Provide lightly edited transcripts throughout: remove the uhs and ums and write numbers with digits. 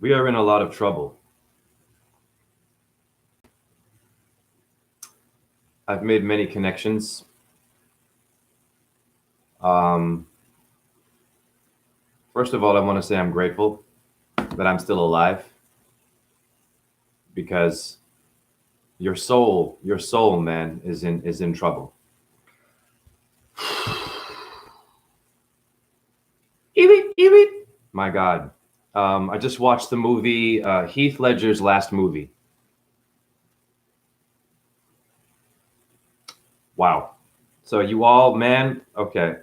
We are in a lot of trouble. I've made many connections. Um, First of all, I want to say I'm grateful that I'm still alive because your soul, man, is in trouble. Eep, eep, eep. My God. I just watched the movie Heath Ledger's last movie. Wow. So you all, man, okay.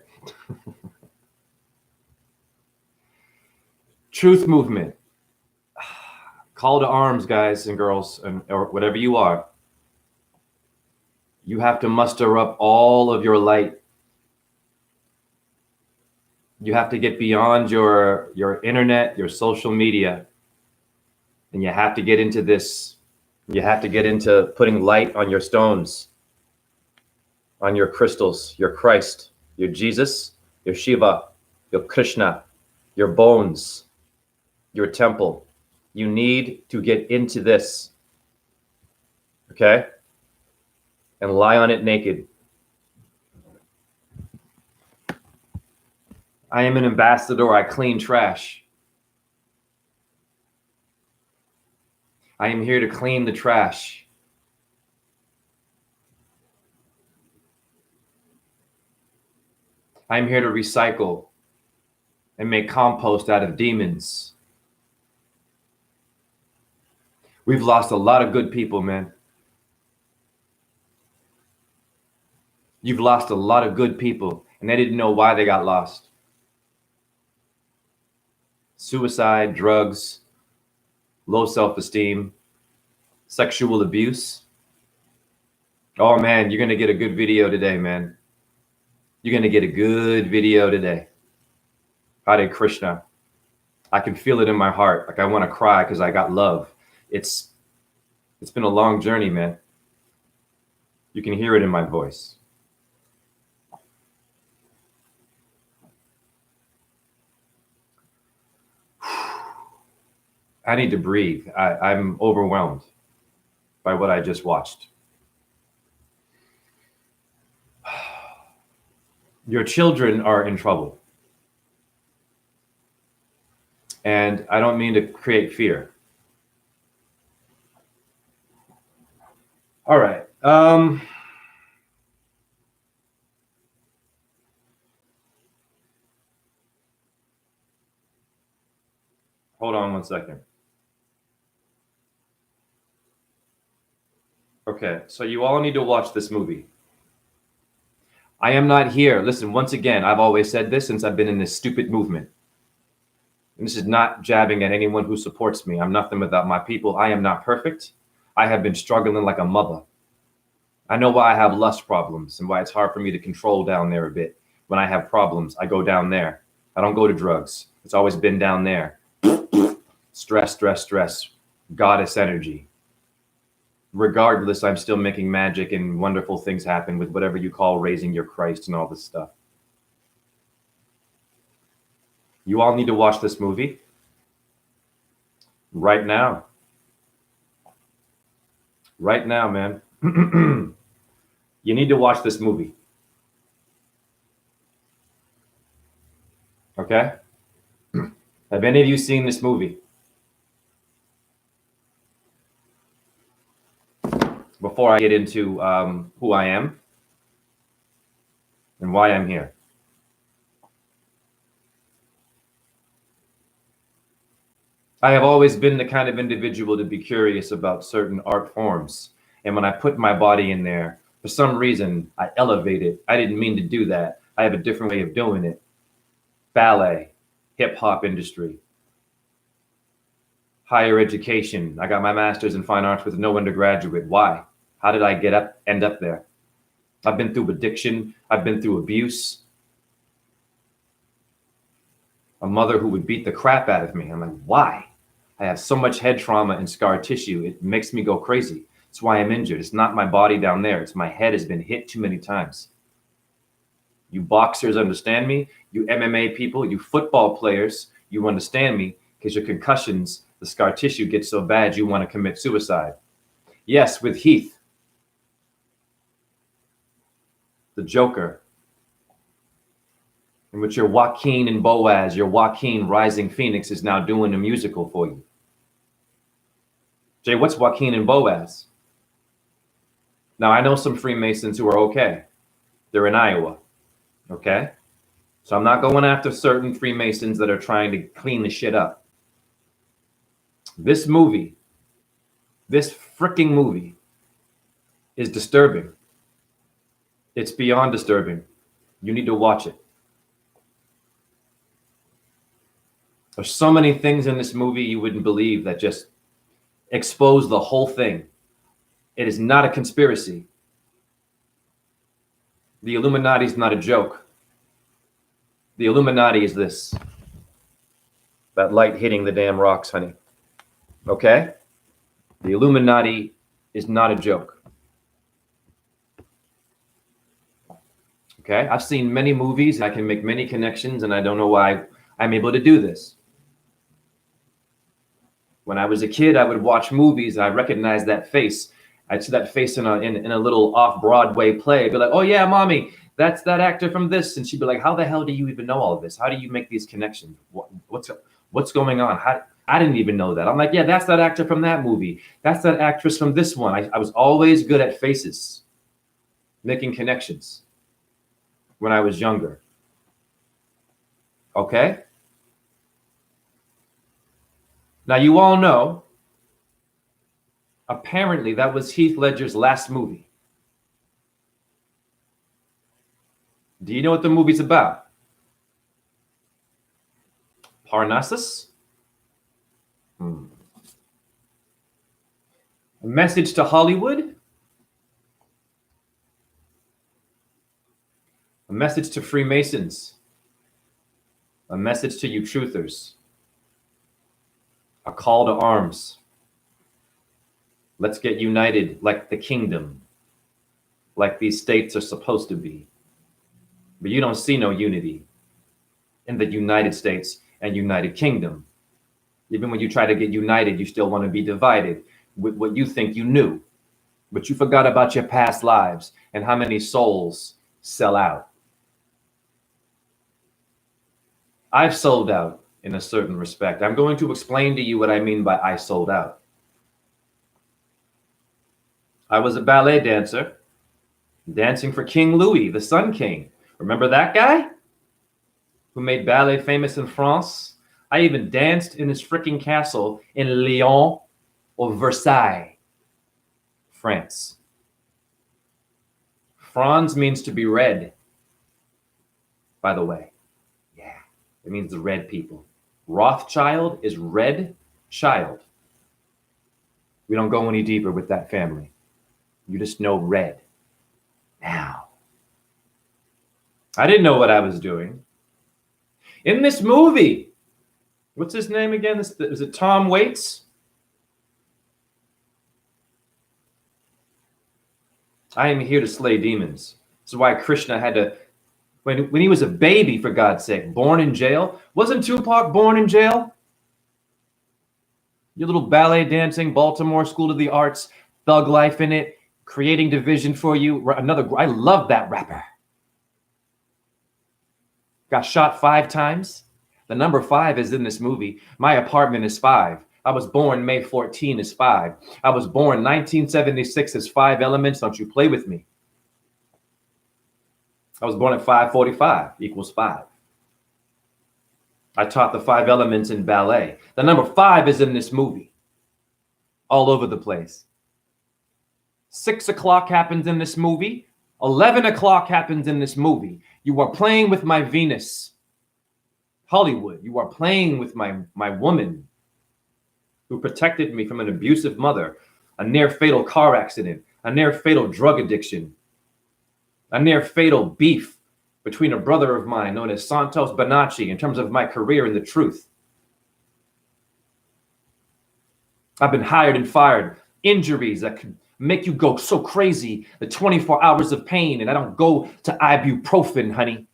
Truth movement. Call to arms, guys and girls, and or whatever you are. You have to muster up all of your light. You have to get beyond your internet, your social media, and you have to get into this. You have to get into putting light on your stones, on your crystals, your Christ, your Jesus, your Shiva, your Krishna, your bones, your temple. You need to get into this, okay? And lie on it naked. I am an ambassador. I clean trash. I am here to clean the trash. I am here to recycle and make compost out of demons. We've lost a lot of good people, man. You've lost a lot of good people, and they didn't know why they got lost. Suicide, drugs, low self-esteem, sexual abuse. Oh man, you're gonna get a good video today, man. You're gonna get a good video today. Hare Krishna. I can feel it in my heart. Like I want to cry because I got love. It's been a long journey, man. You can hear it in my voice. I need to breathe. I'm overwhelmed by what I just watched. Your children are in trouble. And I don't mean to create fear. All right. Hold on one second. Okay, so you all need to watch this movie. I am not here. Listen, once again, I've always said this since I've been in this stupid movement. And this is not jabbing at anyone who supports me. I'm nothing without my people. I am not perfect. I have been struggling like a mother. I know why I have lust problems and why it's hard for me to control down there a bit. When I have problems, I go down there. I don't go to drugs. It's always been down there. Stress, stress, stress. Goddess energy. Regardless, I'm still making magic and wonderful things happen with whatever you call raising your Christ and all this stuff. You all need to watch this movie right now. Right now, man. You need to watch this movie. Okay? Have any of you seen this movie? Before I get into who I am and why I'm here. I have always been the kind of individual to be curious about certain art forms. And when I put my body in there, for some reason, I elevate it. I didn't mean to do that. I have a different way of doing it. Ballet, hip hop industry, higher education. I got my master's in fine arts with no undergraduate. Why? How did I end up there? I've been through addiction. I've been through abuse. A mother who would beat the crap out of me. I'm like, why? I have so much head trauma and scar tissue. It makes me go crazy. That's why I'm injured. It's not my body down there. It's my head has been hit too many times. You boxers understand me. You MMA people, you football players, you understand me because your concussions the scar tissue gets so bad you want to commit suicide. Yes, with Heath, the Joker, in which your Joaquin and Boaz, your Joaquin Rising Phoenix, is now doing a musical for you. Jay, what's Joaquin and Boaz? Now, I know some Freemasons who are okay. They're in Iowa, okay? So I'm not going after certain Freemasons that are trying to clean the shit up. This movie, this freaking movie, is disturbing. It's beyond disturbing. You need to watch it. There's so many things in this movie you wouldn't believe that just expose the whole thing. It is not a conspiracy. The Illuminati is not a joke. The Illuminati is this. That light hitting the damn rocks, honey. Okay? The Illuminati is not a joke. Okay? I've seen many movies. I can make many connections, and I don't know why I'm able to do this. When I was a kid, I would watch movies. I recognized that face. I'd see that face in a little off-Broadway play. I'd be like, oh, yeah, mommy, that's that actor from this. And she'd be like, how the hell do you even know all of this? How do you make these connections? What's going on? I didn't even know that. I'm like, yeah, that's that actor from that movie. That's that actress from this one. I was always good at faces, making connections when I was younger. Okay? Now, you all know, apparently that was Heath Ledger's last movie. Do you know what the movie's about? Parnassus? A message to Hollywood? A message to Freemasons? A message to you truthers? A call to arms. Let's get united like the kingdom, like these states are supposed to be. But you don't see no unity in the United States and United Kingdom. Even when you try to get united, you still want to be divided with what you think you knew. But you forgot about your past lives and how many souls sell out. I've sold out in a certain respect. I'm going to explain to you what I mean by I sold out. I was a ballet dancer, dancing for King Louis, the Sun King. Remember that guy who made ballet famous in France? I even danced in his freaking castle in Lyon or Versailles, France. Franz means to be red, by the way. Yeah, it means the red people. Rothschild is red child. We don't go any deeper with that family. You just know red. Now, I didn't know what I was doing. In this movie, what's his name again? Is it Tom Waits? I am here to slay demons. This is why Krishna had to, when he was a baby, for God's sake, born in jail. Wasn't Tupac born in jail? Your little ballet dancing, Baltimore School of the Arts, thug life in it, creating division for you. I love that rapper. Got shot 5 times. The number 5 is in this movie. My apartment is 5. I was born May 14 is 5. I was born 1976 is 5 elements. Don't you play with me. I was born at 5:45 equals 5. I taught the 5 elements in ballet. The number 5 is in this movie. All over the place. 6 o'clock happens in this movie. 11 o'clock happens in this movie. You are playing with my Venus. Hollywood, you are playing with my woman who protected me from an abusive mother, a near-fatal car accident, a near-fatal drug addiction, a near-fatal beef between a brother of mine known as Santos Bonacci in terms of my career in the truth. I've been hired and fired, injuries that could make you go so crazy, the 24 hours of pain, and I don't go to ibuprofen, honey.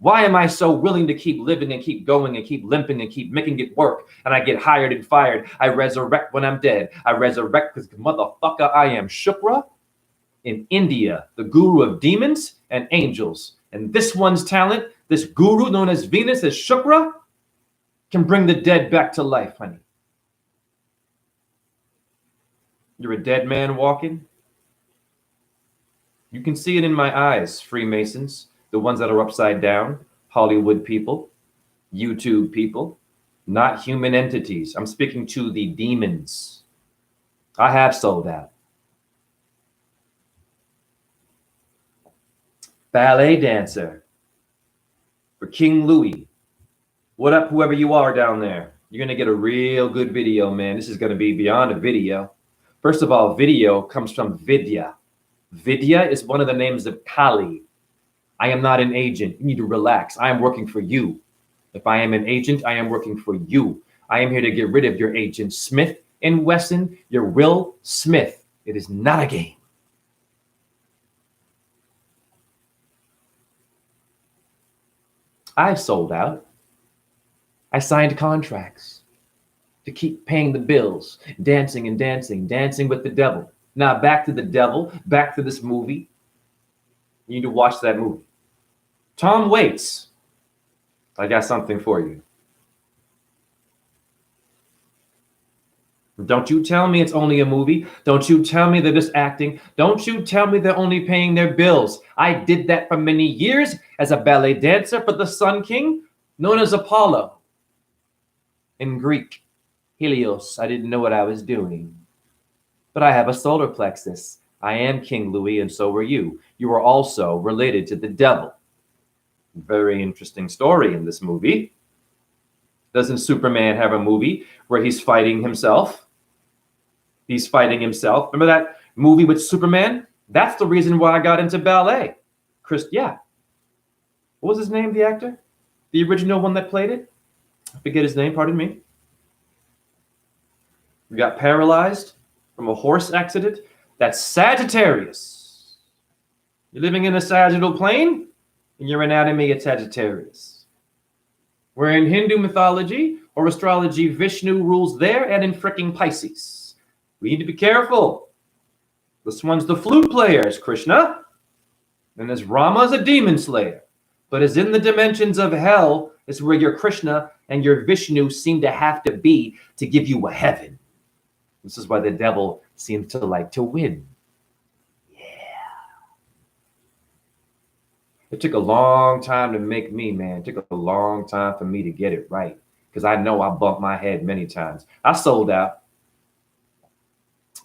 Why am I so willing to keep living and keep going and keep limping and keep making it work? And I get hired and fired. I resurrect when I'm dead. I resurrect because motherfucker, I am Shukra in India, the guru of demons and angels. And this one's talent, this guru known as Venus, as Shukra, can bring the dead back to life, honey. You're a dead man walking. You can see it in my eyes, Freemasons, the ones that are upside down, Hollywood people, YouTube people, not human entities. I'm speaking to the demons. I have sold out. Ballet dancer for King Louis. What up, whoever you are down there? You're going to get a real good video, man. This is going to be beyond a video. First of all, video comes from Vidya. Vidya is one of the names of Kali. I am not an agent. You need to relax. I am working for you. If I am an agent, I am working for you. I am here to get rid of your agent Smith and Wesson, your Will Smith. It is not a game. I sold out. I signed contracts to keep paying the bills, dancing and dancing, dancing with the devil. Now back to the devil, back to this movie. You need to watch that movie. Tom Waits, I got something for you. Don't you tell me it's only a movie. Don't you tell me they're just acting. Don't you tell me they're only paying their bills. I did that for many years as a ballet dancer for the Sun King, known as Apollo. In Greek, Helios. I didn't know what I was doing. But I have a solar plexus. I am King Louis, and so are you. You are also related to the devil. Very interesting story in this movie. Doesn't Superman have a movie where he's fighting himself? He's fighting himself. Remember that movie with Superman? That's the reason why I got into ballet. Yeah. What was his name, the actor? The original one that played it? I forget his name, pardon me. He got paralyzed from a horse accident. That's Sagittarius. You're living in a sagittal plane, and your anatomy is Sagittarius. Where in Hindu mythology or astrology, Vishnu rules there and in fricking Pisces. We need to be careful. This one's the flute player, is Krishna. And as Rama is a demon slayer. But as in the dimensions of hell is where your Krishna and your Vishnu seem to have to be to give you a heaven. This is why the devil seems to like to win. Yeah. It took a long time to make me, man. It took a long time for me to get it right. Because I know I bumped my head many times. I sold out.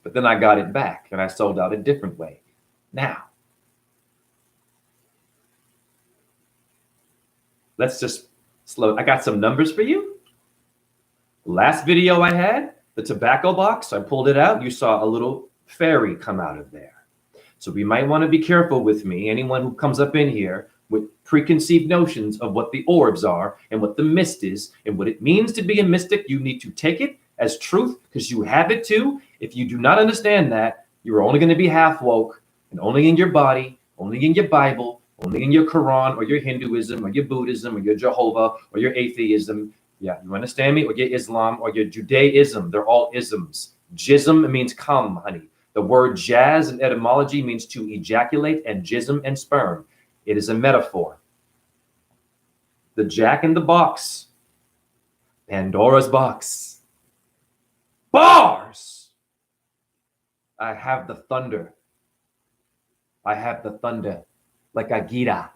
But then I got it back. And I sold out a different way. Now, let's just slow. I got some numbers for you. Last video I had, the tobacco box, I pulled it out. You saw a little fairy come out of there. So we might want to be careful with me. Anyone who comes up in here with preconceived notions of what the orbs are and what the mist is and what it means to be a mystic, you need to take it as truth because you have it too. If you do not understand that, you're only going to be half woke and only in your body, only in your Bible, only in your Quran or your Hinduism or your Buddhism or your Jehovah or your atheism. Yeah, you understand me? Or your Islam or your Judaism. They're all isms. Jism means come, honey. The word jazz in etymology means to ejaculate and jism and sperm. It is a metaphor. The jack in the box. Pandora's box. Bars! I have the thunder. I have the thunder. Like Agita.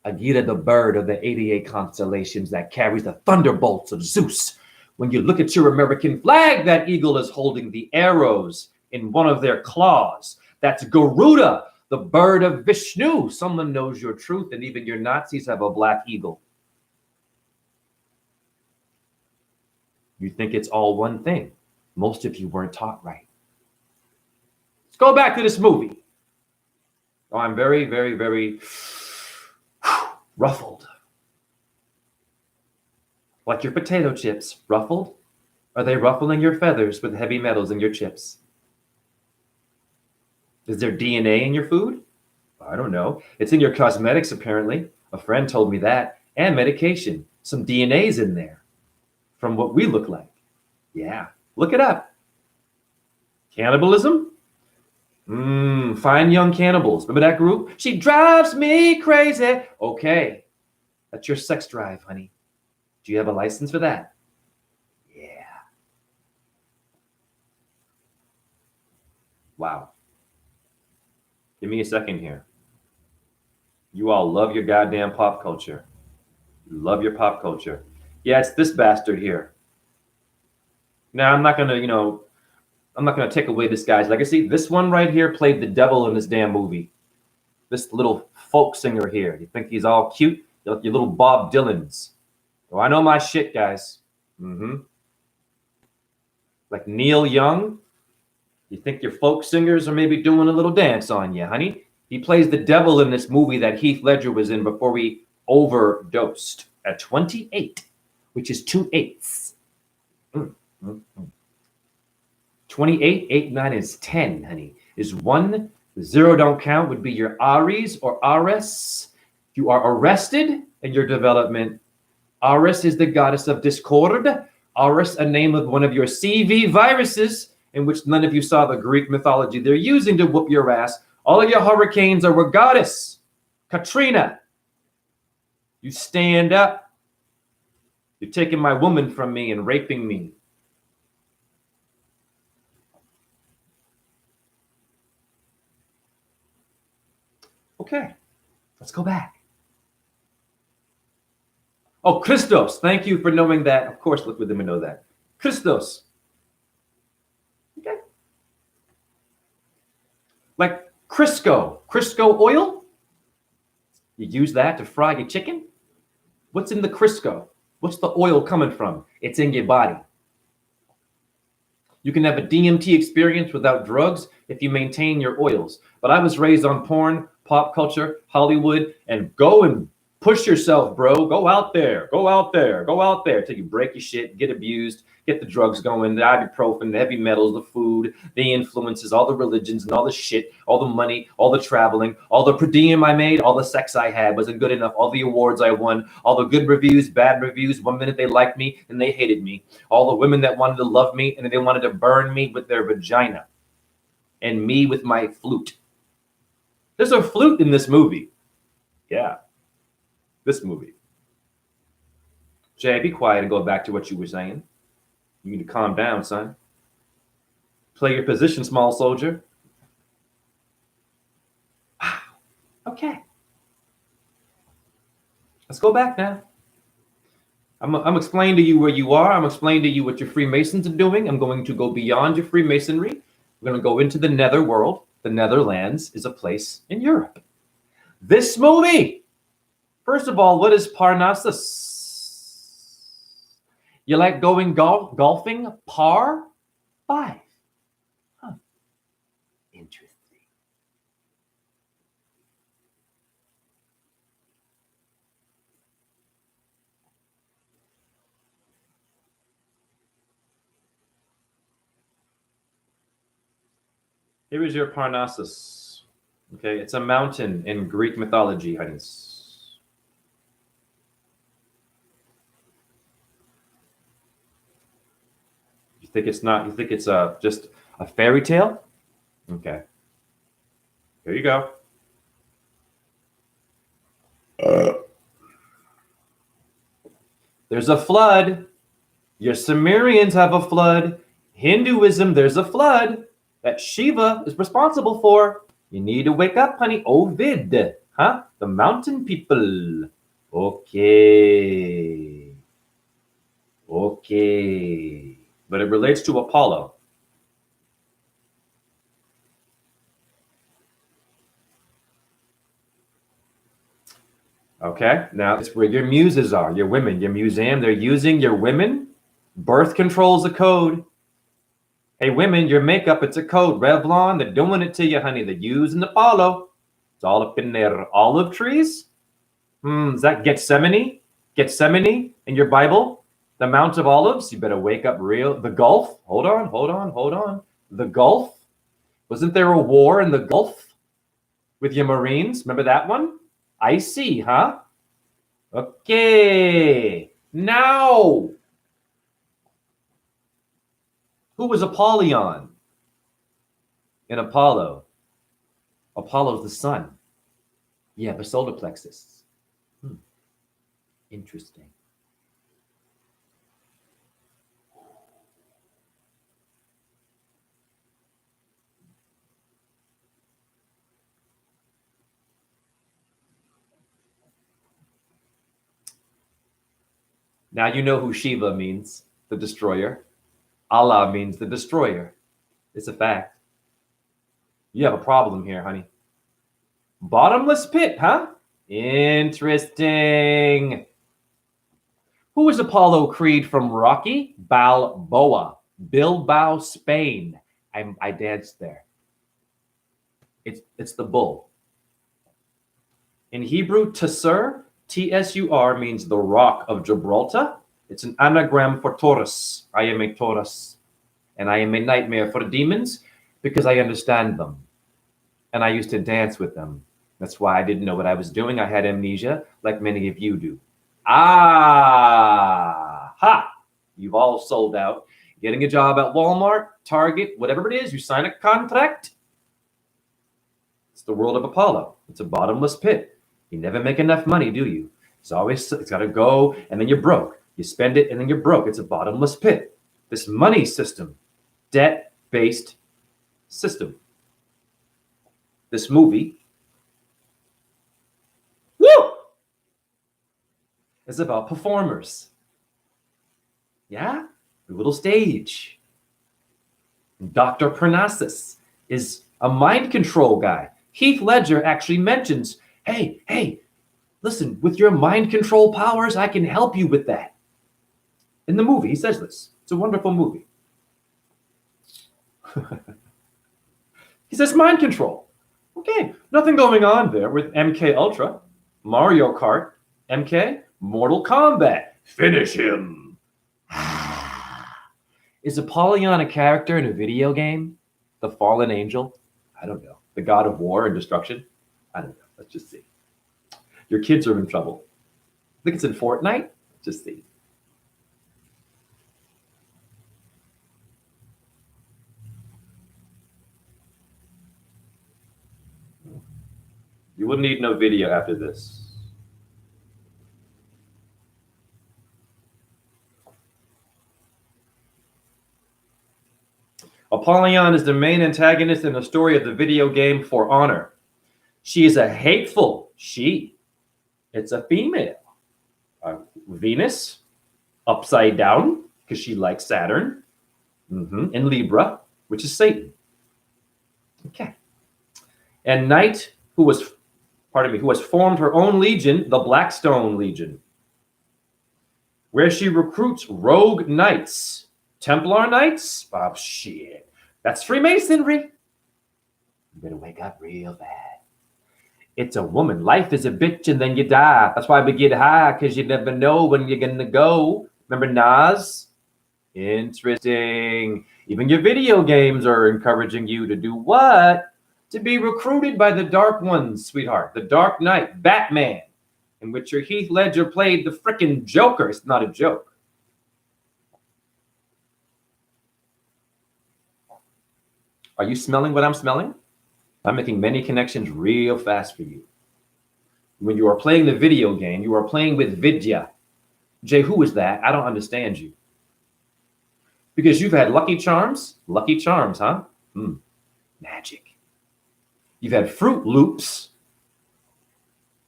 Agita, the bird of the 88 constellations that carries the thunderbolts of Zeus. When you look at your American flag, that eagle is holding the arrows in one of their claws. That's Garuda, the bird of Vishnu. Someone knows your truth, and even your Nazis have a black eagle. You think it's all one thing. Most of you weren't taught right. Let's go back to this movie. Oh, I'm very, very, very ruffled. Like your potato chips, ruffled? Are they ruffling your feathers with heavy metals in your chips? Is there DNA in your food? I don't know. It's in your cosmetics, apparently. A friend told me that. and medication. Some DNA's in there from what we look like. Yeah, look it up. Cannibalism? Fine Young Cannibals. Remember that group? She drives me crazy. Okay, that's your sex drive, honey. Do you have a license for that? Yeah. Wow. Give me a second here. You all love your goddamn pop culture. You love your pop culture. Yeah, it's this bastard here. Now, I'm not going to take away this guy's legacy. This one right here played the devil in this damn movie. This little folk singer here. You think he's all cute? You're like your little Bob Dylans. Oh, I know my shit, guys. Like Neil Young. You think your folk singers are maybe doing a little dance on you, honey? He plays the devil in this movie that Heath Ledger was in before we overdosed at 28, which is 2 8s. 28, 8, 9 is 10, honey. Is 1, 0 don't count, would be your Aries or Ares. You are arrested in your development. Ares is the goddess of discord. Ares, a name of one of your CV viruses, in which none of you saw the Greek mythology they're using to whoop your ass. All of your hurricanes are with goddess. Katrina, you stand up. You're taking my woman from me and raping me. Okay, let's go back. Oh, Christos. Thank you for knowing that. Of course, look with them and know that. Christos. Okay. Like Crisco oil. You use that to fry your chicken. What's in the Crisco? What's the oil coming from? It's in your body. You can have a DMT experience without drugs if you maintain your oils. But I was raised on porn, pop culture, Hollywood, and go and push yourself, bro. Go out there till you break your shit, get abused, get the drugs going, the ibuprofen, the heavy metals, the food, the influences, all the religions and all the shit, all the money, all the traveling, all the per diem I made, all the sex I had wasn't good enough, all the awards I won, all the good reviews, bad reviews. 1 minute they liked me and they hated me. All the women that wanted to love me and they wanted to burn me with their vagina and me with my flute. There's a flute in this movie. Yeah. This movie. Jay, be quiet and go back to what you were saying. You need to calm down, son. Play your position, small soldier. Okay. Let's go back now. I'm explaining to you where you are. I'm explaining to you what your Freemasons are doing. I'm going to go beyond your Freemasonry. We're going to go into the nether world. The Netherlands is a place in Europe. This movie, first of all, what is Parnassus? You like going golfing? Par 5. Huh. Interesting. Here is your Parnassus. Okay, it's a mountain in Greek mythology, honeys. You think it's not? You think it's just a fairy tale? Okay. Here you go. There's a flood. Your Sumerians have a flood. Hinduism, there's a flood that Shiva is responsible for. You need to wake up, honey. Ovid, huh? The mountain people. Okay. Okay. But it relates to Apollo. Okay, now it's where your muses are, your women, your museum. They're using your women. Birth control's a code. Hey, women, your makeup, it's a code. Revlon, they're doing it to you, honey. They're using Apollo. It's all up in their olive trees. Is that Gethsemane? Gethsemane in your Bible? The Mount of Olives? You better wake up real. The Gulf? Hold on. The Gulf? Wasn't there a war in the Gulf with your Marines? Remember that one? Icy, huh? Okay. Now, who was Apollyon in Apollo? Apollo's the sun. Yeah, the solar plexus. Interesting. Now you know who Shiva means, the destroyer. Allah means the destroyer. It's a fact. You have a problem here, honey. Bottomless pit, huh? Interesting. Who is Apollo Creed from Rocky Balboa, Bilbao, Spain? I danced there. It's the bull. In Hebrew, Tessur, T-S-U-R, means the rock of Gibraltar. It's an anagram for Taurus. I am a Taurus. And I am a nightmare for demons because I understand them. And I used to dance with them. That's why I didn't know what I was doing. I had amnesia, like many of you do. Ah, ha! You've all sold out. Getting a job at Walmart, Target, whatever it is, you sign a contract. It's the world of Apollo. It's a bottomless pit. You never make enough money, do you? It's got to go, and then you're broke. You spend it, and then you're broke. It's a bottomless pit. This money system, debt-based system. This movie, woo, is about performers. Yeah, the little stage. Dr. Parnassus is a mind control guy. Heath Ledger actually mentions, hey, listen, with your mind control powers, I can help you with that. In the movie, he says this. It's a wonderful movie. He says mind control. Okay, nothing going on there with MK Ultra, Mario Kart, MK, Mortal Kombat. Finish him. Is Apollyon a character in a video game? The fallen angel? I don't know. The god of war and destruction? I don't know. Let's just see. Your kids are in trouble. I think it's in Fortnite. Just see. You wouldn't need no video after this. Apollyon is the main antagonist in the story of the video game For Honor. She is a hateful she. It's a female. Venus, upside down, because she likes Saturn, and Libra, which is Satan. Okay. And Night, who has formed her own legion, the Blackstone Legion, where she recruits rogue knights. Templar Knights? Oh, shit. That's Freemasonry. You better wake up real bad. It's a woman. Life is a bitch and then you die. That's why we get high, because you never know when you're going to go. Remember Nas? Interesting. Even your video games are encouraging you to do what? To be recruited by the Dark Ones, sweetheart. The Dark Knight, Batman, in which your Heath Ledger played the frickin' Joker. It's not a joke. Are you smelling what I'm smelling? I'm making many connections real fast for you. When you are playing the video game, you are playing with Vidya. Jay, who is that? I don't understand you. Because you've had Lucky Charms? Lucky Charms, huh? Magic. You've had Fruit Loops.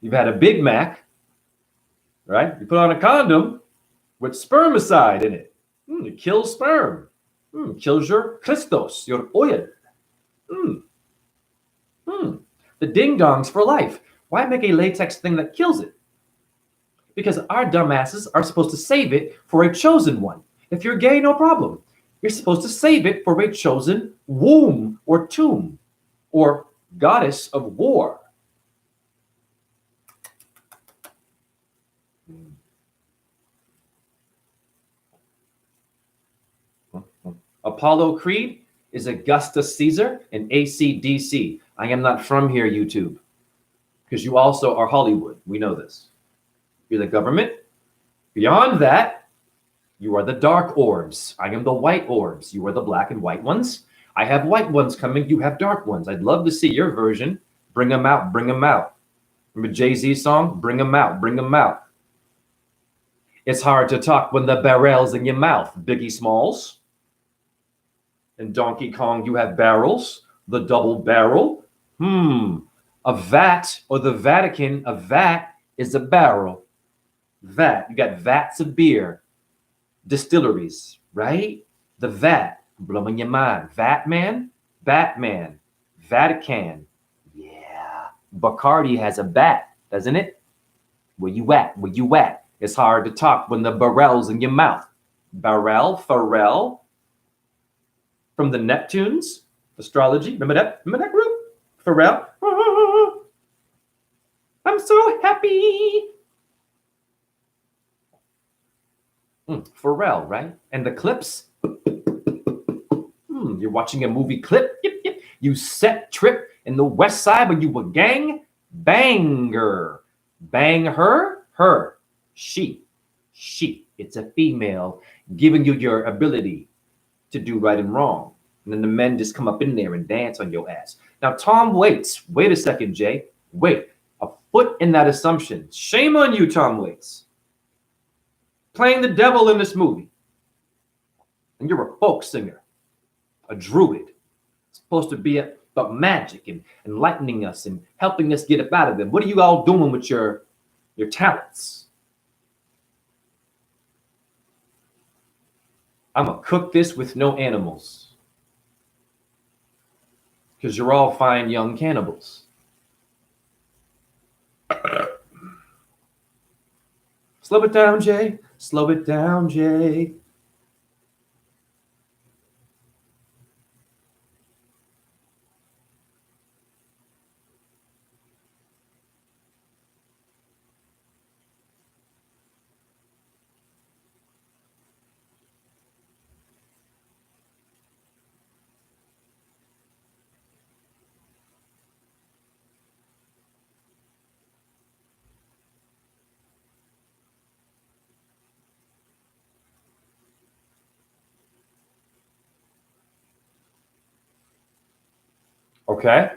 You've had a Big Mac, right? You put on a condom with spermicide in it. It kills sperm. Kills your Christos, your oil. The ding-dongs for life. Why make a latex thing that kills it? Because our dumbasses are supposed to save it for a chosen one. If you're gay, no problem. You're supposed to save it for a chosen womb or tomb or goddess of war. Apollo Creed is Augustus Caesar and AC/DC. I am not from here, YouTube, because you also are Hollywood. We know this. You're the government. Beyond that, you are the dark orbs. I am the white orbs. You are the black and white ones. I have white ones coming. You have dark ones. I'd love to see your version. Bring them out. Bring them out. Remember Jay-Z's song? Bring them out. Bring them out. It's hard to talk when the barrel's in your mouth. Biggie Smalls. In Donkey Kong, you have barrels. The double barrel. A vat or the Vatican, a vat is a barrel. Vat. You got vats of beer. Distilleries, right? The vat. Blowing your mind. Vatman, Batman, Vatican. Yeah. Bacardi has a bat, doesn't it? Where you at? Where you at? It's hard to talk when the barrel's in your mouth. Barrel, Pharrell. From the Neptunes, astrology. Remember that? Remember that group? Pharrell. Oh, I'm so happy. Pharrell, right? And the clips. You're watching a movie clip. Yep, yep. You set trip in the West Side, but you were gang banger. Bang her, her. She. It's a female giving you your ability to do right and wrong. And then the men just come up in there and dance on your ass. Now, Tom Waits, wait a second, Jay. Wait, a foot in that assumption. Shame on you, Tom Waits. Playing the devil in this movie. And you're a folk singer, a druid. It's supposed to be about magic and enlightening us and helping us get up out of them. What are you all doing with your talents? I'm going to cook this with no animals. Because you're all fine young cannibals. Slow it down, Jay. Slow it down, Jay. Okay.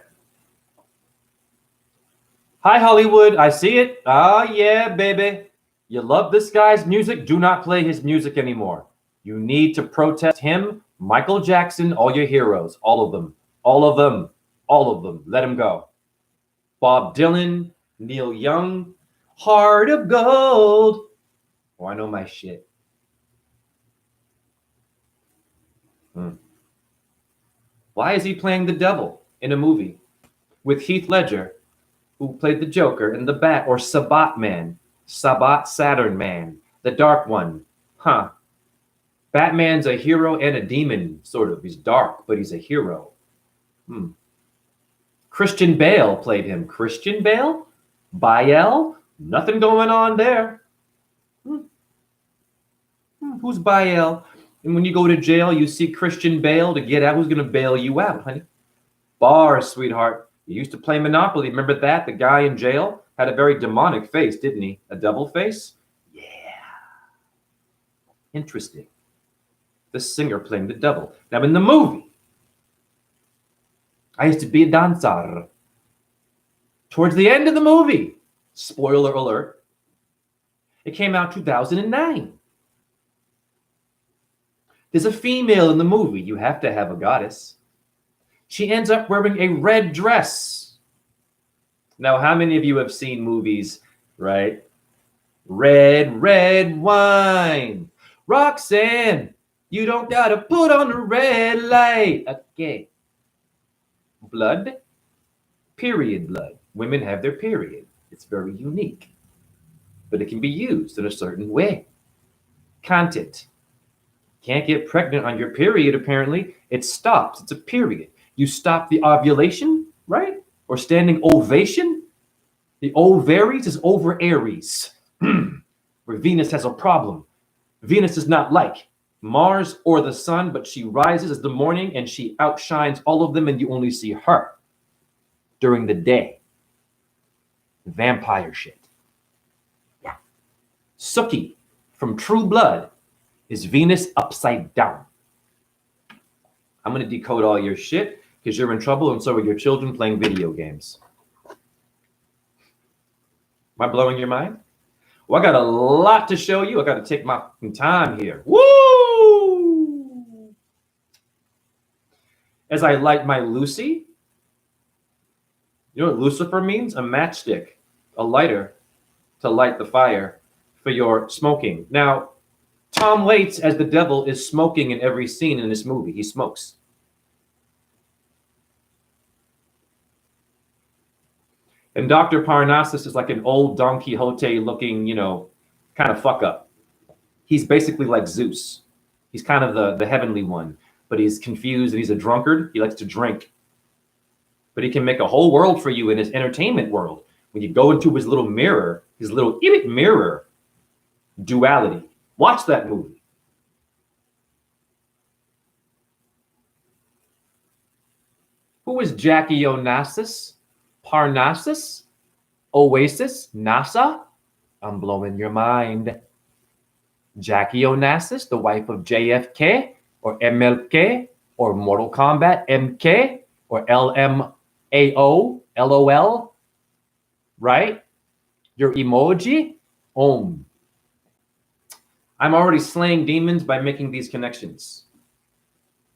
Hi, Hollywood. I see it. Oh, yeah, baby. You love this guy's music? Do not play his music anymore. You need to protest him, Michael Jackson, all your heroes, all of them, all of them, all of them. Let him go. Bob Dylan, Neil Young, Heart of Gold. Oh, I know my shit. Why is he playing the devil in a movie with Heath Ledger, who played the Joker and the Bat, or Sabbat Man, Sabbat Saturn Man, the Dark One? Huh. Batman's a hero and a demon, sort of. He's dark, but he's a hero. Christian Bale played him. Christian Bale? Bael? Nothing going on there. Who's Bael? And when you go to jail, you see Christian Bale to get out. Who's going to bail you out, honey? Bars, sweetheart. You used to play Monopoly. Remember that? The guy in jail had a very demonic face, didn't he? A devil face? Yeah. Interesting. The singer playing the devil. Now, in the movie, I used to be a dancer. Towards the end of the movie, spoiler alert, it came out 2009. There's a female in the movie. You have to have a goddess. She ends up wearing a red dress. Now, how many of you have seen movies, right? Red, red wine. Roxanne, you don't gotta put on the red light. Okay. Blood, period blood. Women have their period. It's very unique. But it can be used in a certain way. Content. Can't get pregnant on your period, apparently. It stops. It's a period. You stop the ovulation, right? Or standing ovation. The ovaries is over Aries, where Venus has a problem. Venus is not like Mars or the sun, but she rises as the morning and she outshines all of them, and you only see her during the day. Vampire shit. Yeah. Suki from True Blood is Venus upside down. I'm going to decode all your shit because you're in trouble and so are your children playing video games. Am I blowing your mind? Well, I got a lot to show you. I got to take my time here. Woo! As I light my Lucy, you know what Lucifer means? A matchstick, a lighter to light the fire for your smoking. Now, Tom Waits as the devil is smoking in every scene in this movie. He smokes. And Dr. Parnassus is like an old Don Quixote looking, kind of fuck up. He's basically like Zeus. He's kind of the heavenly one, but he's confused and he's a drunkard. He likes to drink. But he can make a whole world for you in his entertainment world. When you go into his little mirror, his little mirror duality. Watch that movie. Who is Jackie Onassis? Parnassus? Oasis? NASA? I'm blowing your mind. Jackie Onassis, the wife of JFK or MLK or Mortal Kombat MK or LMAO, LOL, right? Your emoji? Om. I'm already slaying demons by making these connections.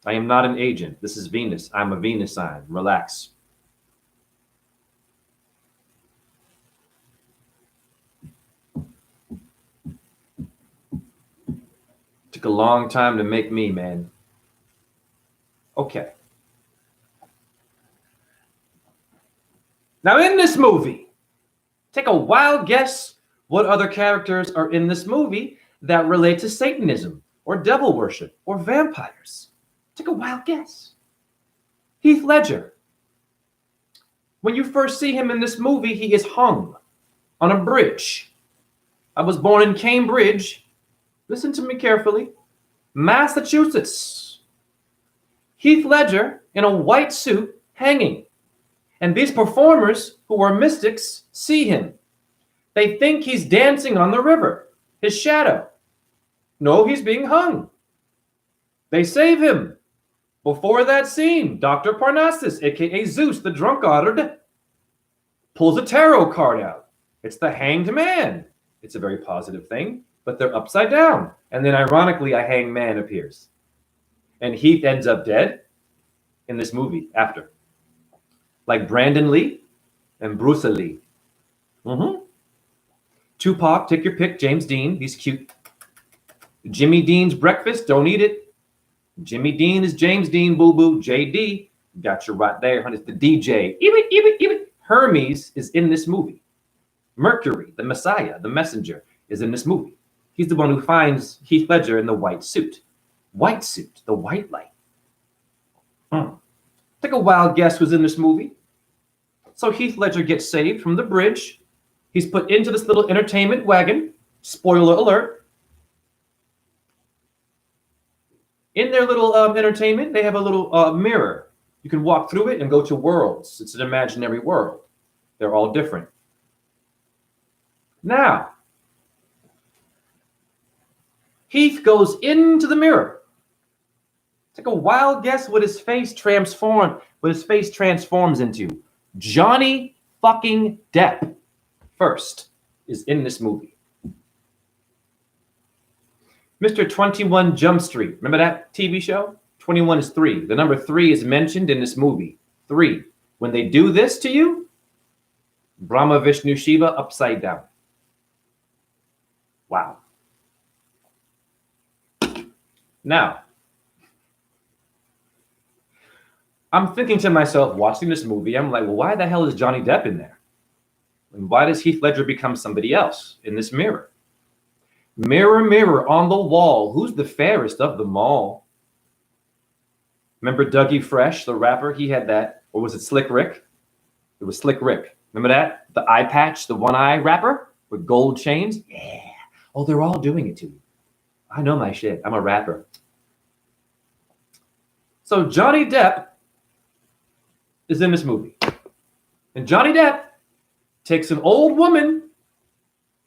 I am not an agent. This is Venus. I'm a Venus sign. Relax. Took a long time to make me, man. Okay. Now in this movie, take a wild guess what other characters are in this movie that relate to Satanism or devil worship or vampires. Take a wild guess. Heath Ledger. When you first see him in this movie, he is hung on a bridge. I was born in Cambridge. Listen to me carefully. Massachusetts. Heath Ledger in a white suit hanging. And these performers, who are mystics, see him. They think he's dancing on the river, his shadow. No, he's being hung. They save him. Before that scene, Dr. Parnassus, aka Zeus the drunkard, pulls a tarot card out. It's the Hanged Man. It's a very positive thing, but they're upside down. And then ironically, a hanged man appears. And Heath ends up dead in this movie after. Like Brandon Lee and Bruce Lee. Tupac, take your pick. James Dean, he's cute. Jimmy Dean's breakfast, don't eat it. Jimmy Dean is James Dean, boo-boo. JD, got you right there, honey. It's the DJ. Hermes is in this movie. Mercury, the Messiah, the messenger, is in this movie. He's the one who finds Heath Ledger in the white suit. White suit, the white light. Take a wild guess who's in this movie. So Heath Ledger gets saved from the bridge. He's put into this little entertainment wagon. Spoiler alert. In their little entertainment, they have a little mirror. You can walk through it and go to worlds. It's an imaginary world. They're all different. Now, Heath goes into the mirror. Take a wild guess what his face transforms into. Johnny fucking Depp first is in this movie. Mr. 21 Jump Street. Remember that TV show? 21 is 3. The number 3 is mentioned in this movie. 3. When they do this to you, Brahma, Vishnu, Shiva, upside down. Wow. Now, I'm thinking to myself, watching this movie, I'm like, well, why the hell is Johnny Depp in there? And why does Heath Ledger become somebody else in this mirror? Mirror, mirror on the wall, who's the fairest of them all? Remember Dougie Fresh, the rapper? He had that. Or was it Slick Rick? It was Slick Rick. Remember that? The eye patch, the one-eye rapper with gold chains? Yeah. Oh, they're all doing it to you. I know my shit. I'm a rapper. So Johnny Depp is in this movie. And Johnny Depp takes an old woman,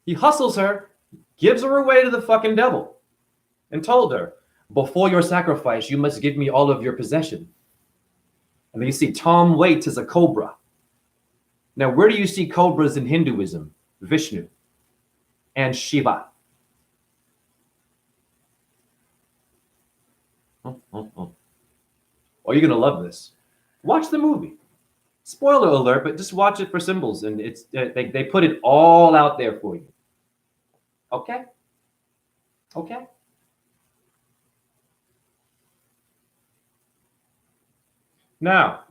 he hustles her, gives her away to the fucking devil and told her, before your sacrifice, you must give me all of your possession. And then you see Tom Waits as a cobra. Now, where do you see cobras in Hinduism? Vishnu and Shiva. Oh, you're going to love this. Watch the movie. Spoiler alert, but just watch it for symbols. And it's they put it all out there for you. Okay? Okay? Now,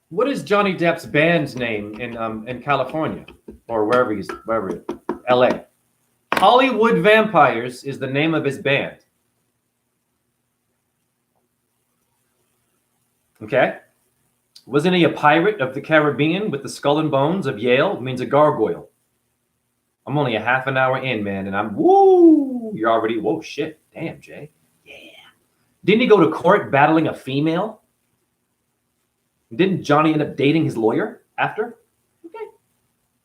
what is Johnny Depp's band's name in California or wherever LA? Hollywood Vampires is the name of his band. Okay? Wasn't he a pirate of the Caribbean with the skull and bones of Yale? It means a gargoyle. I'm only a half an hour in, man, and I'm you're already whoa shit. Damn, Jay. Yeah. Didn't he go to court battling a female? Didn't Johnny end up dating his lawyer after? Okay.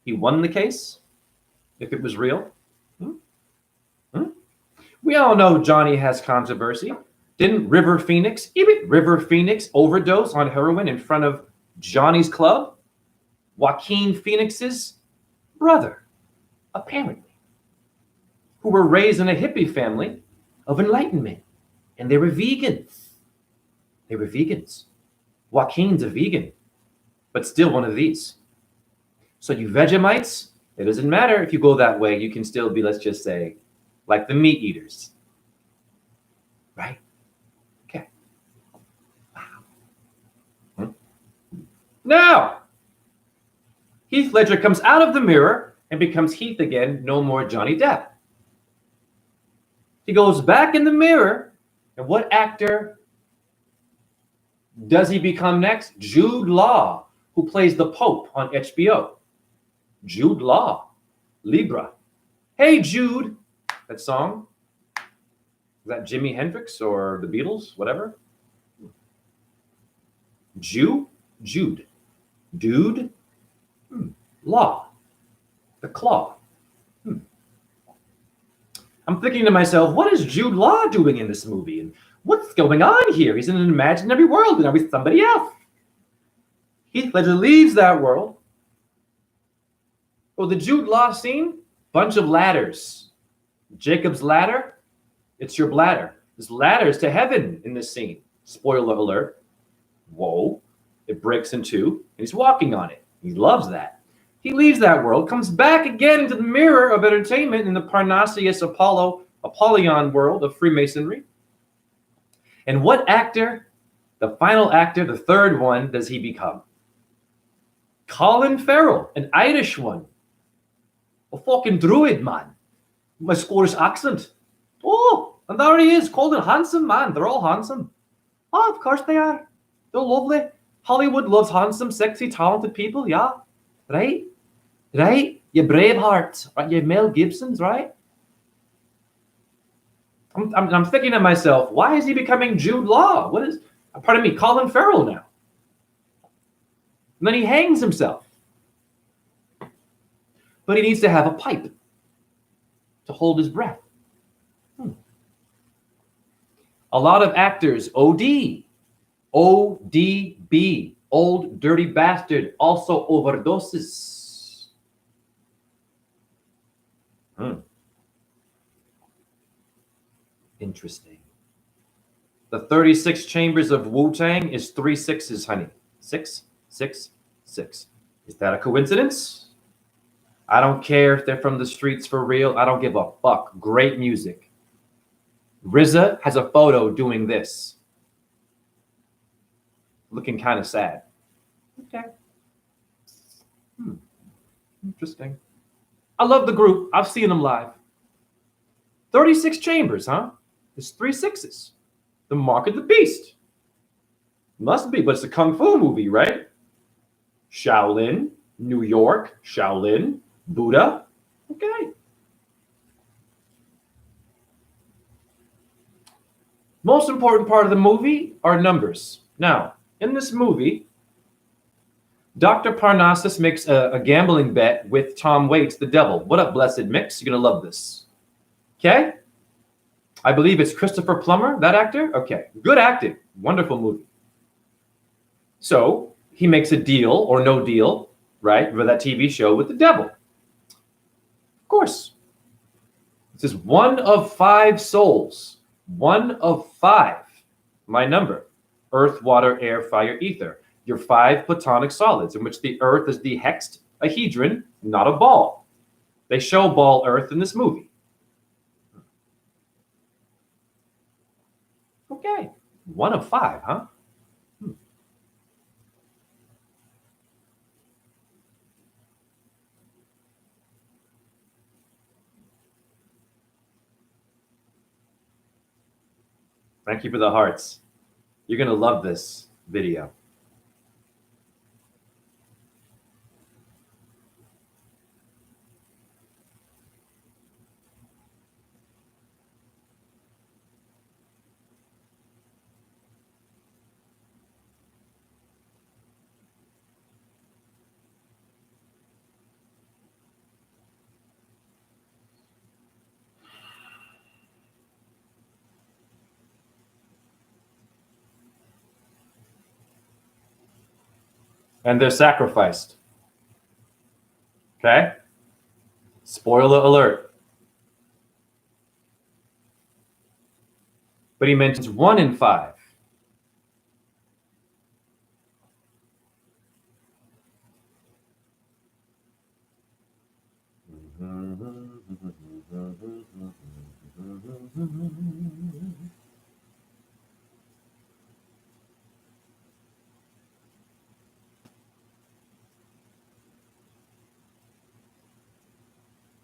He won the case, if it was real. We all know Johnny has controversy. Didn't River Phoenix overdose on heroin in front of Johnny's club? Joaquin Phoenix's brother, apparently, who were raised in a hippie family of enlightenment. And they were vegans. Joaquin's a vegan, but still one of these. So you Vegemites, it doesn't matter if you go that way. You can still be, let's just say, like the meat eaters. Right? Okay. Wow. Now, Heath Ledger comes out of the mirror and becomes Heath again, no more Johnny Depp. He goes back in the mirror, and what actor does he become next? Jude Law, who plays the Pope on HBO. Jude Law, Libra. Hey, Jude. That song? Is that Jimi Hendrix or the Beatles? Whatever. Jude. Dude. Law. The Claw. I'm thinking to myself, what is Jude Law doing in this movie? And what's going on here? He's in an imaginary world and now he's somebody else. Heath Ledger leaves that world. Oh, the Jude Law scene? Bunch of ladders. Jacob's ladder, it's your bladder. There's ladders to heaven in this scene. Spoiler alert. Whoa. It breaks in two, and he's walking on it. He loves that. He leaves that world, comes back again into the mirror of entertainment in the Parnassus Apollyon world of Freemasonry. And what actor, the final actor, the third one, does he become? Colin Farrell, an Irish one. A fucking druid, man. My Scottish accent. Oh, and there he is, called a handsome man. They're all handsome. Oh, of course they are. They're lovely. Hollywood loves handsome, sexy, talented people, yeah. Right? You Braveheart, right? You Mel Gibsons, right? I'm thinking to myself, why is he becoming Jude Law? Colin Farrell now. And then he hangs himself. But he needs to have a pipe to hold his breath. A lot of actors, ODB, old dirty bastard, also overdoses. Interesting. The 36 chambers of Wu-Tang is 3 6s, honey. 6, 6, 6. Is that a coincidence? I don't care if they're from the streets for real. I don't give a fuck. Great music. RZA has a photo doing this. Looking kind of sad. Okay. Interesting. I love the group. I've seen them live. 36 chambers, huh? It's 3 6s. The mark of the beast. Must be, but it's a kung fu movie, right? Shaolin, New York, Shaolin, Buddha. Okay. Most important part of the movie are numbers. Now, in this movie, Dr. Parnassus makes a gambling bet with Tom Waits, the devil. What up, blessed mix? You're going to love this. Okay? I believe it's Christopher Plummer, that actor? Okay. Good acting. Wonderful movie. So he makes a deal or no deal, right, for that TV show with the devil. Of course. This is one of 5 souls. 1 of 5. My number. Earth, water, air, fire, ether. Your 5 platonic solids, in which the earth is the hexahedron, not a ball. They show ball earth in this movie. Okay. 1 of 5, huh? Thank you for the hearts. You're going to love this video. And they're sacrificed. Okay? Spoiler alert. But he mentions 1 in 5.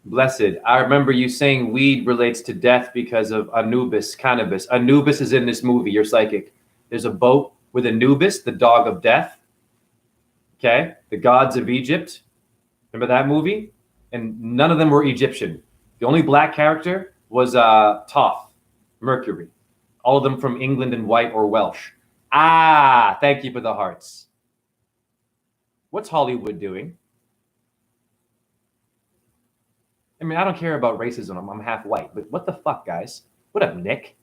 Blessed, I remember you saying weed relates to death because of Anubis, cannabis. Anubis is in this movie, you're psychic. There's a boat with Anubis, the dog of death. Okay? The gods of Egypt. Remember that movie? And none of them were Egyptian. The only black character was Thoth, Mercury. All of them from England and white or Welsh. Ah, thank you for the hearts. What's Hollywood doing? I mean, I don't care about racism. I'm half white, but what the fuck, guys? What up, Nick?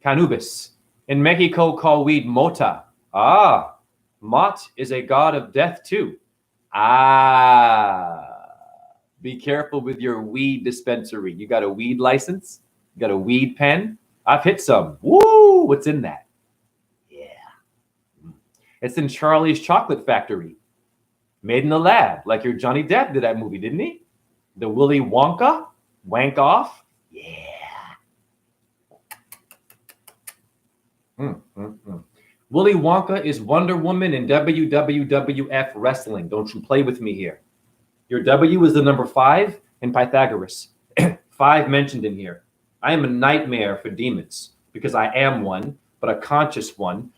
Canubis. In Mexico, call weed mota. Ah, Mot is a god of death too. Ah, be careful with your weed dispensary. You got a weed license? You got a weed pen? I've hit some. Woo! What's in that? Yeah. It's in Charlie's Chocolate Factory. Made in the lab, like your Johnny Depp did that movie, didn't he? The Willy Wonka? Wank off? Yeah. Willy Wonka is Wonder Woman in WWF wrestling. Don't you play with me here. Your W is the number 5 in Pythagoras. 5 mentioned in here. I am a nightmare for demons because I am one, but a conscious one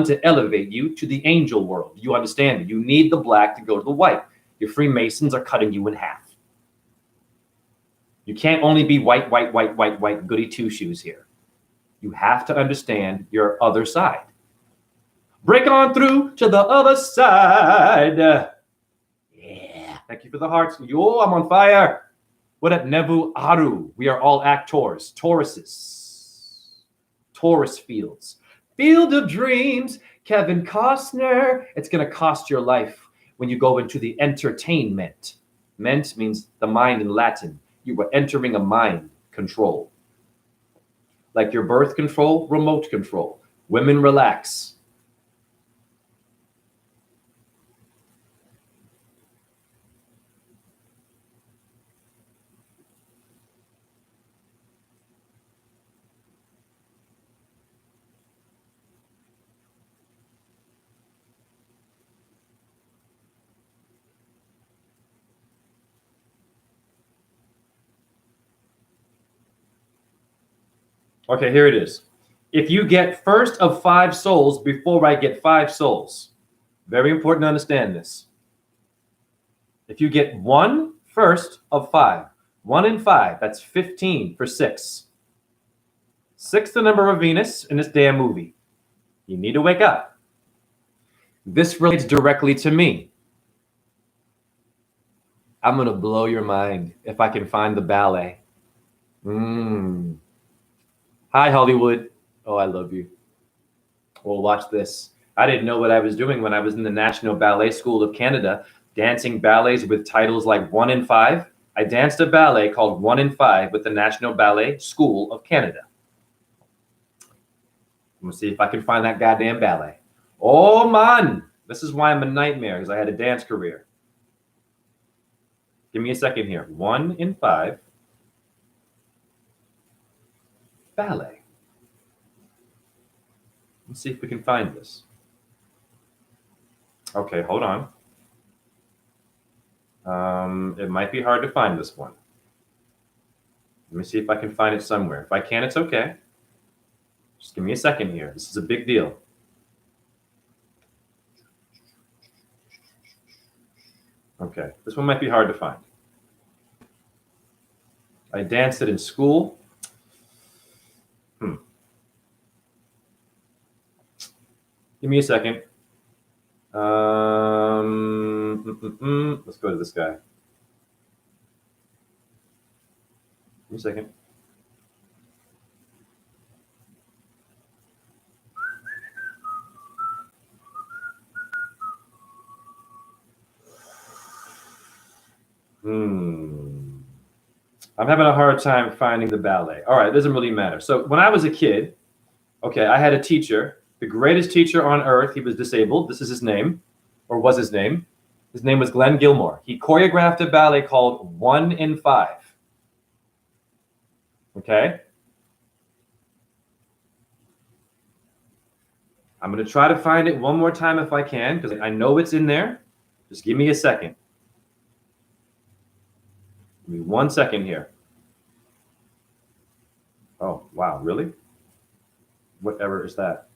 to elevate you to the angel world. You understand me? You need the black to go to the white. Your Freemasons are cutting you in half. You can't only be white, goody two-shoes here. You have to understand your other side. Break on through to the other side. Yeah. Thank you for the hearts. Yo, I'm on fire. What up, Nebu Aru? We are all actors. Tauruses. Taurus fields. Field of dreams. Kevin Costner. It's going to cost your life when you go into the entertainment. Ment means the mind in Latin. You were entering a mind control. Like your birth control, remote control. Women relax. Okay, here it is. If you get first of 5 souls before I get 5 souls, very important to understand this. If you get 1 first of 5, 1 in 5, that's 15 for 6. 6 the number of Venus in this damn movie. You need to wake up. This relates directly to me. I'm going to blow your mind if I can find the ballet. Hi, Hollywood. Oh, I love you. Well, watch this. I didn't know what I was doing when I was in the National Ballet School of Canada, dancing ballets with titles like 1 in 5. I danced a ballet called 1 in 5 with the National Ballet School of Canada. I'm going to see if I can find that goddamn ballet. Oh, man. This is why I'm a nightmare, because I had a dance career. Give me a second here. 1 in 5. Ballet. Let's see if we can find this. Okay, hold on. It might be hard to find this one. Let me see if I can find it somewhere. If I can, it's okay. Just give me a second here. This is a big deal. Okay, this one might be hard to find. I danced it in school. Give me a second. Let's go to this guy. Give me a second. I'm having a hard time finding the ballet. All right, it doesn't really matter. So when I was a kid, okay, I had a teacher, the greatest teacher on earth. He was disabled. This is his name, or was his name. His name was Glenn Gilmore. He choreographed a ballet called 1 in 5. Okay? I'm going to try to find it one more time if I can, because I know it's in there. Just give me a second. Give me 1 second here. Oh, wow, really? Whatever is that?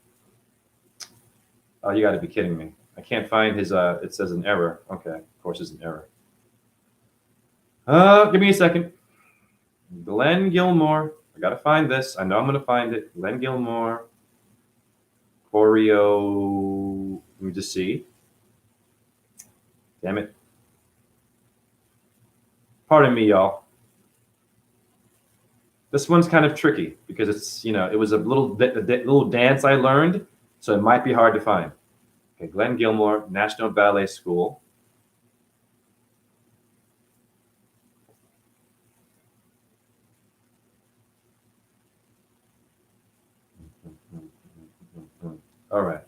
Oh, you got to be kidding me. I can't find his, it says an error. Okay, of course it's an error. Give me a second. Glenn Gilmore. I got to find this. I know I'm going to find it. Glenn Gilmore. Choreo. Let me just see. Damn it. Pardon me, y'all. This one's kind of tricky because it's, it was a little dance I learned, so it might be hard to find. Okay, Glenn Gilmore, National Ballet School. All right.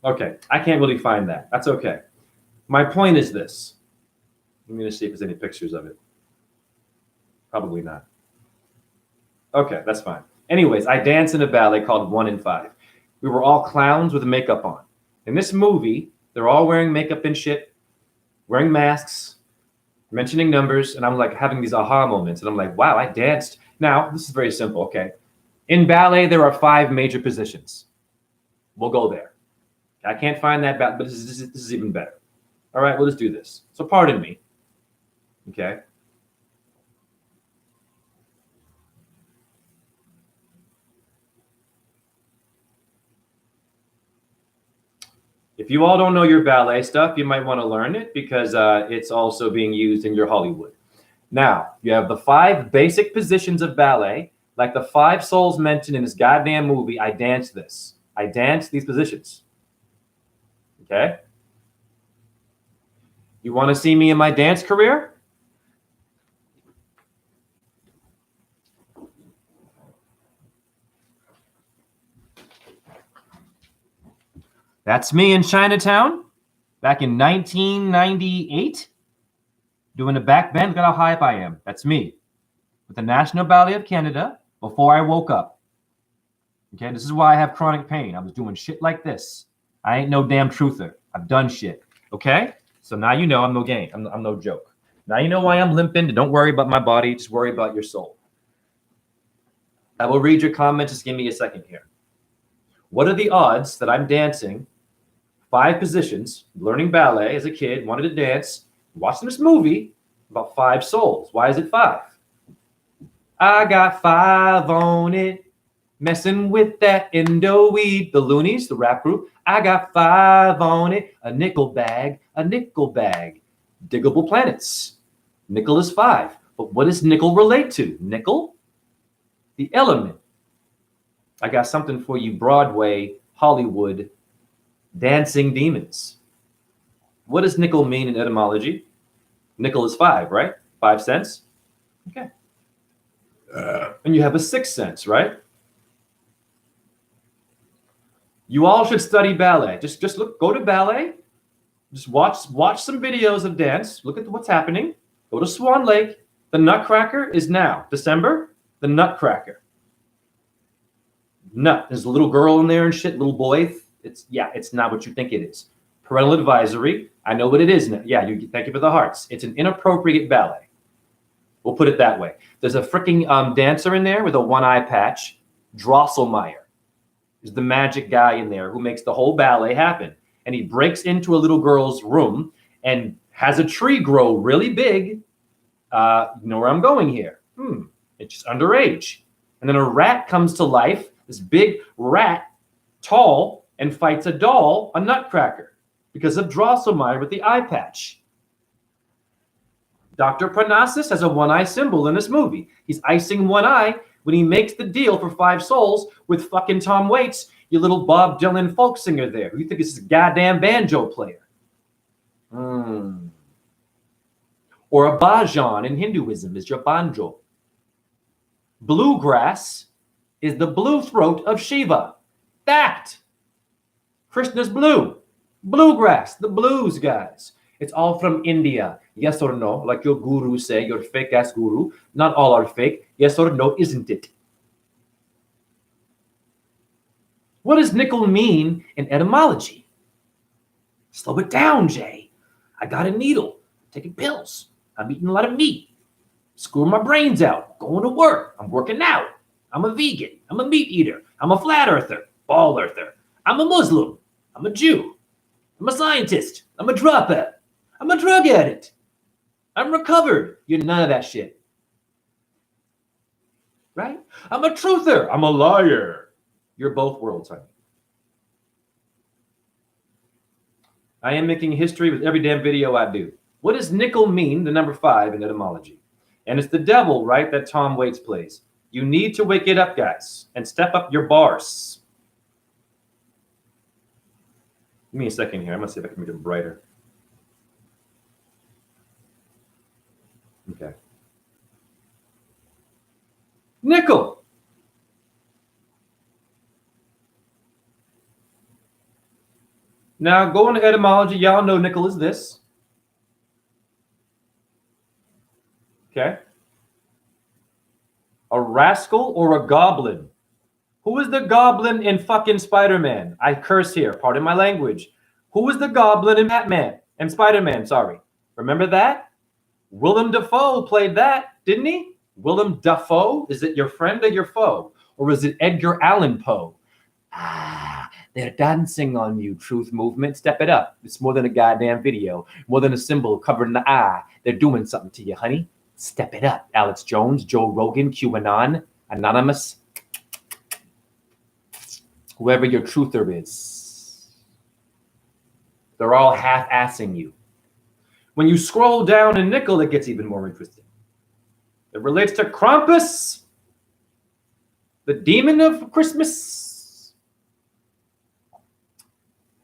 Okay, I can't really find that. That's okay. My point is this. I'm going to see if there's any pictures of it. Probably not. Okay, that's fine. Anyways, I danced in a ballet called 1 in 5. We were all clowns with makeup on. In this movie, they're all wearing makeup and shit, wearing masks, mentioning numbers, and I'm like having these aha moments. And I'm like, wow, I danced. Now, this is very simple, okay? In ballet, there are 5 major positions. We'll go there. I can't find that, but this is even better. All right, we'll just do this. So pardon me. Okay. If you all don't know your ballet stuff, you might want to learn it because it's also being used in your Hollywood. Now, you have the 5 basic positions of ballet, like the 5 souls mentioned in this goddamn movie. I danced this. I danced these positions. Okay? You want to see me in my dance career? That's me in Chinatown back in 1998 doing a back bend. Look at how high up I am. That's me with the National Ballet of Canada before I woke up. Okay, this is why I have chronic pain. I was doing shit like this. I ain't no damn truther. I've done shit. Okay? So now you know I'm no game. I'm no joke. Now you know why I'm limping. Don't worry about my body. Just worry about your soul. I will read your comments. Just give me a second here. What are the odds that I'm dancing 5 positions, learning ballet as a kid, wanted to dance, watching this movie, About 5 souls. Why is it 5? I got 5 on it. Messing with that Indo weed. The Loonies, the rap group. I got 5 on it. A nickel bag. A nickel bag. Diggable planets. Nickel is 5. But what does nickel relate to? Nickel? The element. I got something for you, Broadway, Hollywood, dancing demons. What does nickel mean in etymology? Nickel is 5, right? 5 cents. Okay. And you have a 6th sense, right? You all should study ballet. Just look, go to ballet. Just watch some videos of dance. Look at what's happening. Go to Swan Lake. The Nutcracker is now December. The Nutcracker. Nut. There's a little girl in there and shit. Little boy. It's not what you think it is. Parental advisory. I know what it is now. Yeah, thank you for the hearts. It's an inappropriate ballet. We'll put it that way. There's a freaking dancer in there with a one-eye patch. Drosselmeyer is the magic guy in there who makes the whole ballet happen. And he breaks into a little girl's room and has a tree grow really big. You know where I'm going here. It's just underage. And then a rat comes to life, this big rat, tall, and fights a doll, a Nutcracker, because of Drosselmeyer with the eye patch. Dr. Parnassus has a one-eye symbol in this movie. He's icing one eye when he makes the deal for 5 souls with fucking Tom Waits, your little Bob Dylan folk singer there. Who you think is a goddamn banjo player? Or a bhajan in Hinduism is your banjo. Bluegrass is the blue throat of Shiva. Fact. Krishna's blue. Bluegrass, the blues guys. It's all from India. Yes or no? Like your guru say, your fake ass guru. Not all are fake. Yes or no, isn't it? What does nickel mean in etymology? Slow it down, Jay. I got a needle. I'm taking pills. I'm eating a lot of meat. Screwing my brains out. Going to work. I'm working out. I'm a vegan. I'm a meat eater. I'm a flat earther. Ball earther. I'm a Muslim. I'm a Jew. I'm a scientist. I'm a dropout. I'm a drug addict. I'm recovered. You're none of that shit. Right? I'm a truther. I'm a liar. You're both worlds, honey. I am making history with every damn video I do. What does nickel mean, the number 5 in etymology? And it's the devil, right, that Tom Waits plays. You need to wake it up, guys, and step up your bars. Give me a second here. I'm going to see if I can make it brighter. Okay. Nickel. Now, going to etymology, y'all know nickel is this. Okay. A rascal or a goblin? Who is the goblin in fucking Spider-Man? I curse here. Pardon my language. Who is the goblin in Batman? And Spider-Man, sorry. Remember that? Willem Dafoe played that, didn't he? Willem Dafoe? Is it your friend or your foe? Or is it Edgar Allan Poe? They're dancing on you, Truth Movement. Step it up. It's more than a goddamn video. More than a symbol covering the eye. They're doing something to you, honey. Step it up. Alex Jones, Joe Rogan, QAnon, Anonymous. Whoever your truther is. They're all half-assing you. When you scroll down in nickel, it gets even more interesting. It relates to Krampus, the demon of Christmas.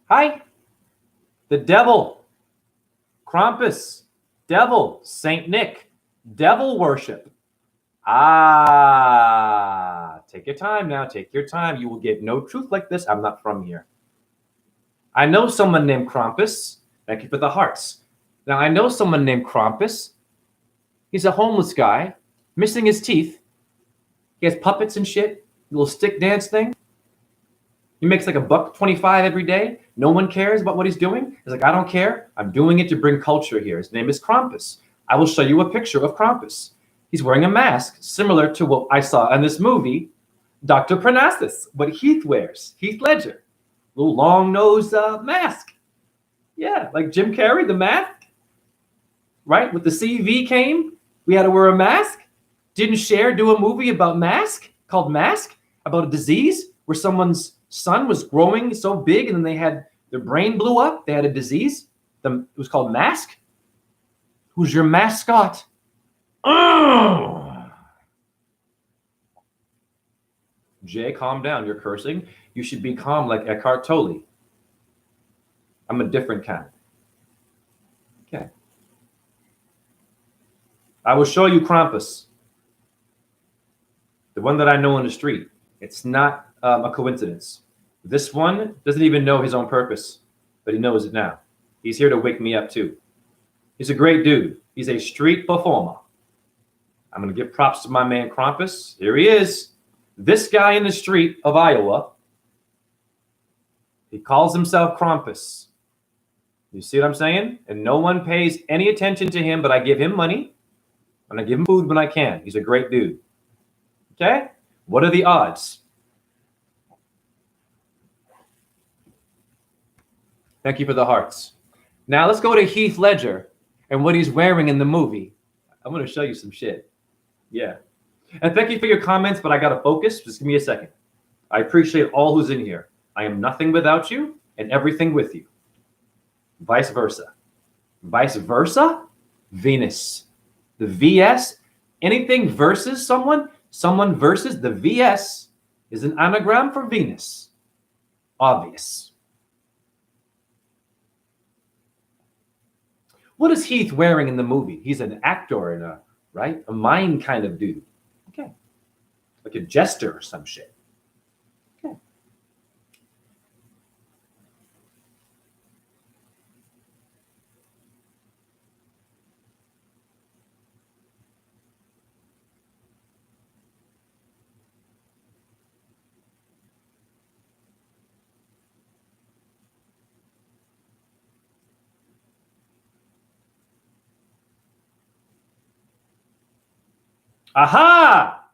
Hi. The devil. Krampus. Devil. Saint Nick. Devil worship. Take your time now. Take your time. You will get no truth like this. I'm not from here. I know someone named Krampus. Thank you for the hearts. Now, I know someone named Krampus. He's a homeless guy, missing his teeth. He has puppets and shit, little stick dance thing. He makes like $1.25 every day. No one cares about what he's doing. He's like, I don't care. I'm doing it to bring culture here. His name is Krampus. I will show you a picture of Krampus. He's wearing a mask similar to what I saw in this movie, Dr. Parnassus, what Heath wears, Heath Ledger. Little long nose mask. Yeah, like Jim Carrey, the mask. right? With the CV came, we had to wear a mask. Didn't Cher do a movie about called Mask, about a disease where someone's son was growing so big and then their brain blew up. They had a disease. It was called Mask. Who's your mascot? Jay, calm down. You're cursing. You should be calm like Eckhart Tolle. I'm a different kind. Okay. I will show you Krampus. The one that I know on the street. It's not a coincidence. This one doesn't even know his own purpose, but he knows it now. He's here to wake me up too. He's a great dude. He's a street performer. I'm going to give props to my man Krampus. Here he is. This guy in the street of Iowa. He calls himself Krampus. You see what I'm saying? And no one pays any attention to him, but I give him money and I give him food when I can. He's a great dude. Okay? What are the odds? Thank you for the hearts. Now let's go to Heath Ledger and what he's wearing in the movie. I'm going to show you some shit. Yeah. And thank you for your comments, but I got to focus. Just give me a second. I appreciate all who's in here. I am nothing without you and everything with you. Vice versa. Vice versa, Venus. The VS, anything versus someone versus the VS is an anagram for Venus. Obvious. What is Heath wearing in the movie? He's an actor and a mime kind of dude. Okay. Like a jester or some shit. Okay. Aha!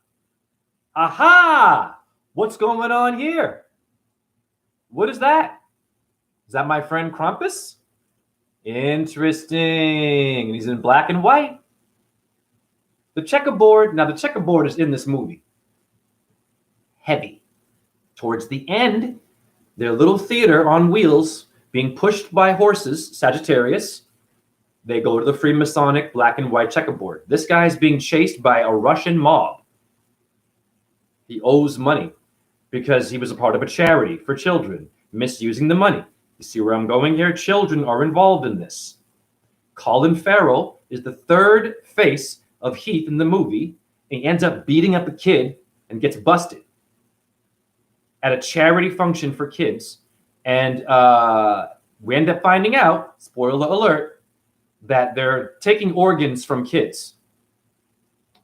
Aha! What's going on here? What is that? Is that my friend Krampus? Interesting. And he's in black and white. The checkerboard. Now, the checkerboard is in this movie. Heavy. Towards the end, their little theater on wheels being pushed by horses, Sagittarius. They go to the Freemasonic black and white checkerboard. This guy is being chased by a Russian mob. He owes money because he was a part of a charity for children, misusing the money. You see where I'm going here? Children are involved in this. Colin Farrell is the third face of Heath in the movie. He ends up beating up a kid and gets busted at a charity function for kids. And we end up finding out, spoiler alert, that they're taking organs from kids.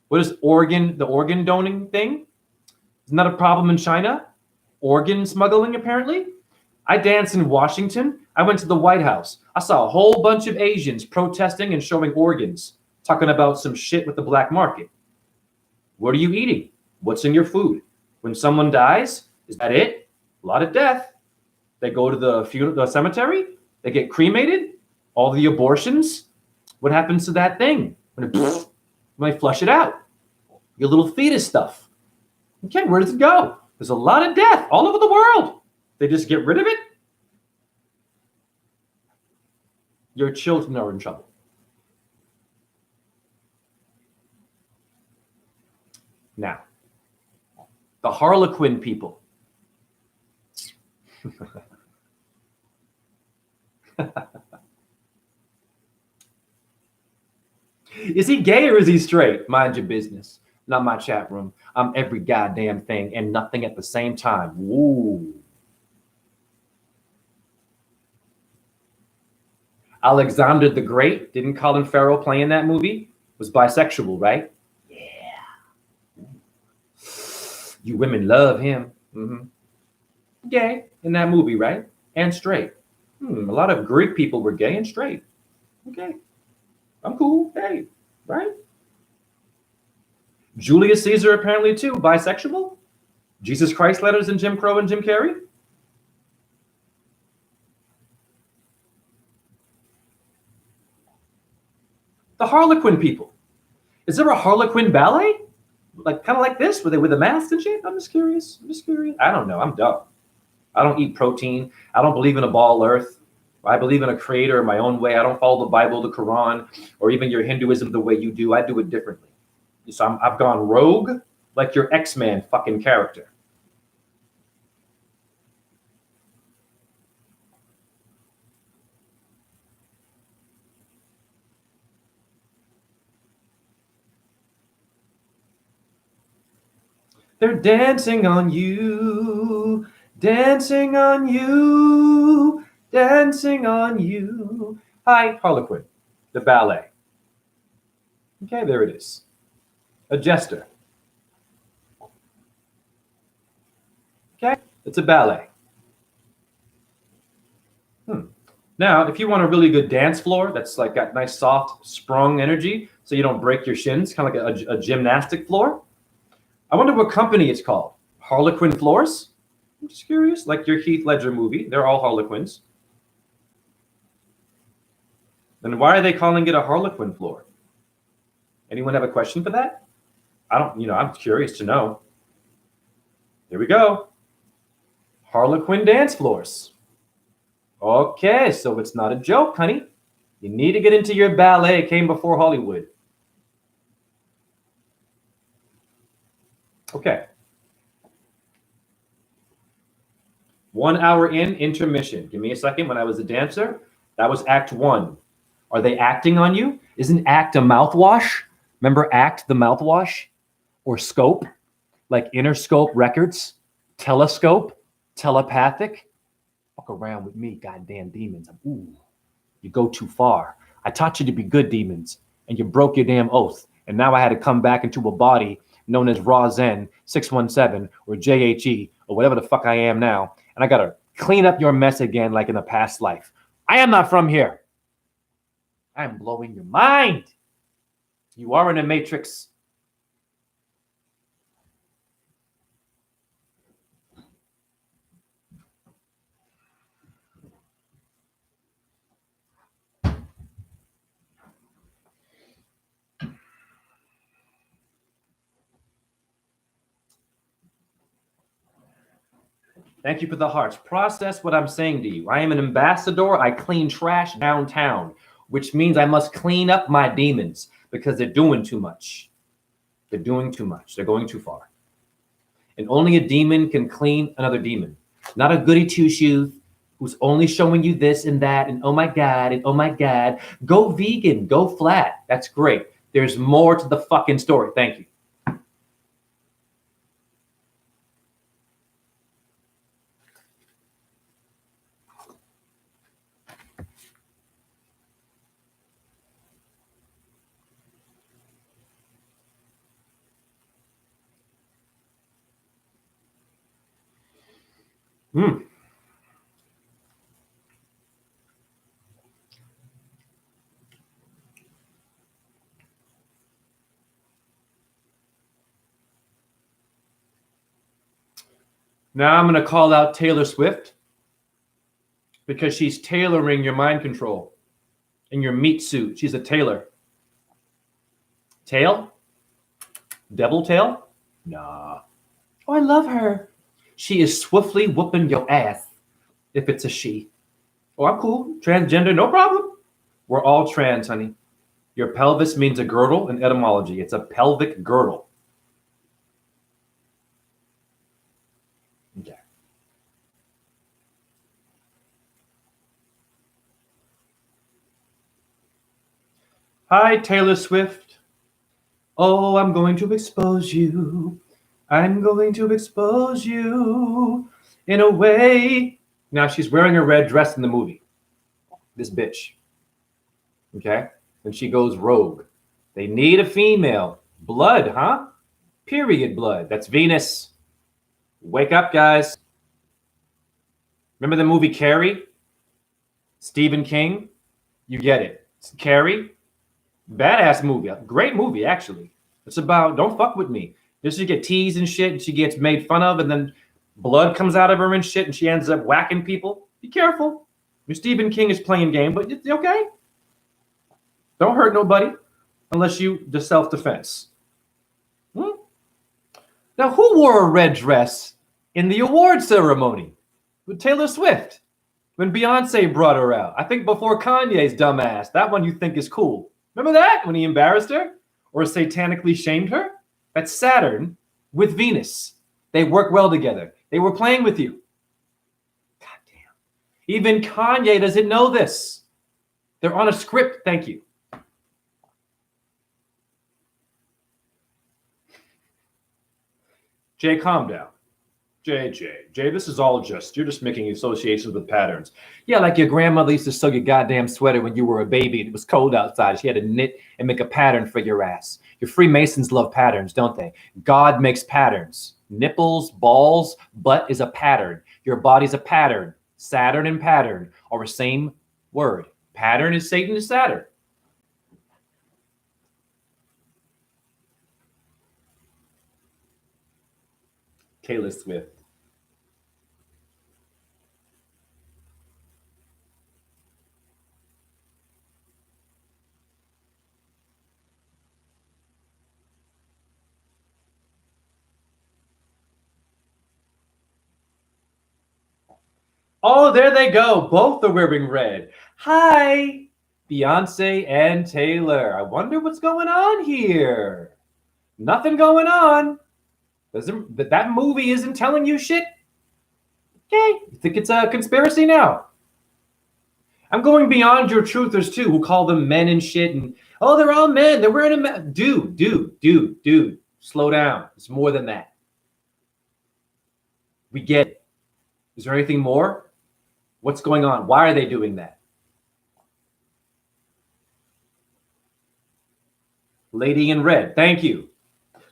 What is the organ donating thing? Isn't that a problem in China? Organ smuggling, apparently. I danced in Washington. I went to the White House. I saw a whole bunch of Asians protesting and showing organs, talking about some shit with the black market. What are you eating? What's in your food? When someone dies, is that it? A lot of death. They go to the cemetery. They get cremated. All the abortions. What happens to that thing? When they flush it out. Your little fetus stuff. Okay, where does it go? There's a lot of death all over the world. They just get rid of it. Your children are in trouble. Now, the Harlequin people. Is he gay or is he straight? Mind your business. Not my chat room. I'm every goddamn thing and nothing at the same time. Ooh. Alexander the Great, didn't Colin Farrell play in that movie? Was bisexual, right? Yeah. You women love him. Mm-hmm. Gay in that movie, right? And straight. A lot of Greek people were gay and straight. Okay. I'm cool. Hey, right? Julius Caesar apparently too, bisexual. Jesus Christ letters and Jim Crow and Jim Carrey. The Harlequin people. Is there a Harlequin ballet? Like kind of like this, where they with the masks and shit? I'm just curious. I don't know. I'm dumb. I don't eat protein. I don't believe in a ball earth. I believe in a creator in my own way. I don't follow the Bible, the Quran, or even your Hinduism the way you do. I do it differently. So I've gone rogue like your X-Men fucking character. They're dancing on you, dancing on you, dancing on you. Hi, Harlequin, the ballet. Okay, there it is. A jester. Okay, it's a ballet. Now, if you want a really good dance floor that's like got nice, soft, sprung energy, so you don't break your shins, kind of like a gymnastic floor. I wonder what company it's called. Harlequin Floors? I'm just curious. Like your Heath Ledger movie, they're all Harlequins. Then why are they calling it a Harlequin floor? Anyone have a question for that? I don't, I'm curious to know. Here we go. Harlequin dance floors. Okay, so it's not a joke, honey. You need to get into your ballet. It came before Hollywood. Okay. 1 hour in, intermission. Give me a second. When I was a dancer, that was act 1. Are they acting on you? Isn't act a mouthwash? Remember act, the mouthwash? Or scope? Like Interscope Records? Telescope? Telepathic? Fuck around with me, goddamn demons. Ooh, you go too far. I taught you to be good demons, and you broke your damn oath. And now I had to come back into a body known as Raw Zen 617 or JHE or whatever the fuck I am now. And I got to clean up your mess again like in a past life. I am not from here. I am blowing your mind. You are in a matrix. Thank you for the hearts. Process what I'm saying to you. I am an ambassador. I clean trash downtown, which means I must clean up my demons because they're doing too much. They're doing too much. They're going too far. And only a demon can clean another demon. Not a goody two-shoes who's only showing you this and that and oh my God and oh my God. Go vegan. Go flat. That's great. There's more to the fucking story. Thank you. Now I'm going to call out Taylor Swift because she's tailoring your mind control in your meat suit. She's a tailor. Tail? Devil tail? Nah. Oh, I love her. She is swiftly whooping your ass if it's a she. Oh, I'm cool. Transgender, no problem. We're all trans, honey. Your pelvis means a girdle in etymology. It's a pelvic girdle. Okay. Hi, Taylor Swift. Oh, I'm going to expose you. I'm going to expose you in a way. Now, she's wearing a red dress in the movie. This bitch. Okay? And she goes rogue. They need a female. Blood, huh? Period blood. That's Venus. Wake up, guys. Remember the movie Carrie? Stephen King? You get it. Carrie? Badass movie. Great movie, actually. It's about don't fuck with me. Just she get teased and shit, and she gets made fun of, and then blood comes out of her and shit, and she ends up whacking people. Be careful. Your Stephen King is playing game, but it's okay. Don't hurt nobody. unless you the self-defense. Hmm? Now, who wore a red dress in the award ceremony with Taylor Swift when Beyonce brought her out? I think before Kanye's dumbass. That one you think is cool. Remember that when he embarrassed her or satanically shamed her? That's Saturn with Venus. They work well together. They were playing with you. God damn. Even Kanye doesn't know this. They're on a script. Thank you. Jay, calm down. Jay, this is all you're just making associations with patterns. Yeah, like your grandmother used to sew your goddamn sweater when you were a baby and it was cold outside. She had to knit and make a pattern for your ass. Your Freemasons love patterns, don't they? God makes patterns. Nipples, balls, butt is a pattern. Your body's a pattern. Saturn and pattern are the same word. Pattern is Satan and Saturn. Taylor Swift. Oh, there they go. Both are wearing red. Hi, Beyonce and Taylor. I wonder what's going on here. Nothing going on. That movie isn't telling you shit? Okay, you think it's a conspiracy now? I'm going beyond your truthers too, who call them men and shit. And oh, they're all men. They're wearing a dude. Slow down. It's more than that. We get it. Is there anything more? What's going on? Why are they doing that? Lady in Red. Thank you.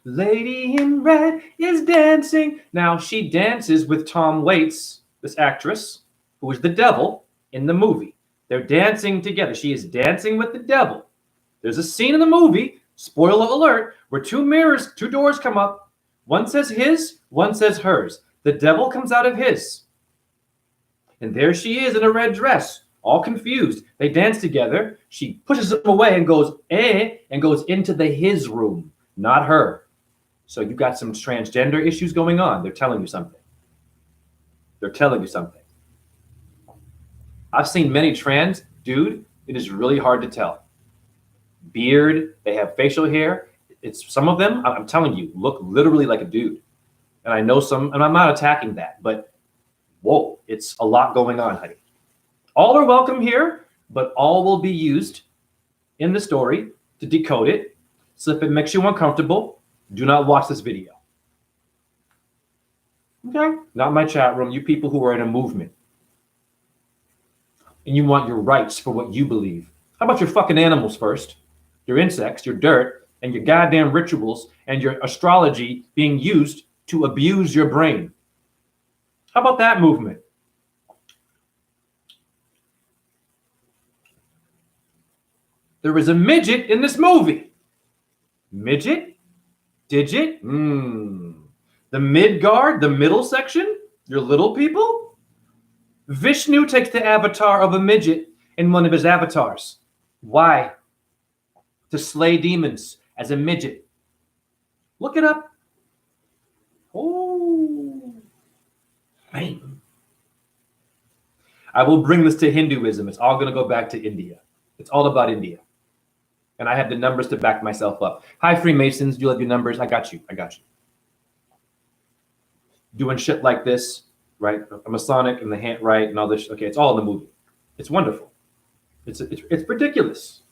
Lady in Red is dancing. Now, she dances with Tom Waits, this actress, who is the devil in the movie. They're dancing together. She is dancing with the devil. There's a scene in the movie, spoiler alert, where two doors come up. One says his, one says hers. The devil comes out of his. And there she is in a red dress, all confused. They dance together. She pushes him away and goes, and goes into the his room, not her. So you got some transgender issues going on. They're telling you something. They're telling you something. I've seen many trans, dude. It is really hard to tell. Beard, they have facial hair. It's some of them, I'm telling you, look literally like a dude. And I know some, and I'm not attacking that, but whoa, it's a lot going on, honey. All are welcome here, but all will be used in the story to decode it. So if it makes you uncomfortable, do not watch this video. Okay? Not my chat room. You people who are in a movement. And you want your rights for what you believe. How about your fucking animals first? Your insects, your dirt, and your goddamn rituals and your astrology being used to abuse your brain. How about that movement? There is a midget in this movie. Midget? Digit? The Midgard, the middle section? Your little people? Vishnu takes the avatar of a midget in one of his avatars. Why? To slay demons as a midget. Look it up. Oh, man. I will bring this to Hinduism. It's all going to go back to India. It's all about India. And I have the numbers to back myself up. Hi, Freemasons. Do you have your numbers? I got you. Doing shit like this, right? A Masonic and the hand, right? And all this. Okay, it's all in the movie. It's wonderful. It's ridiculous.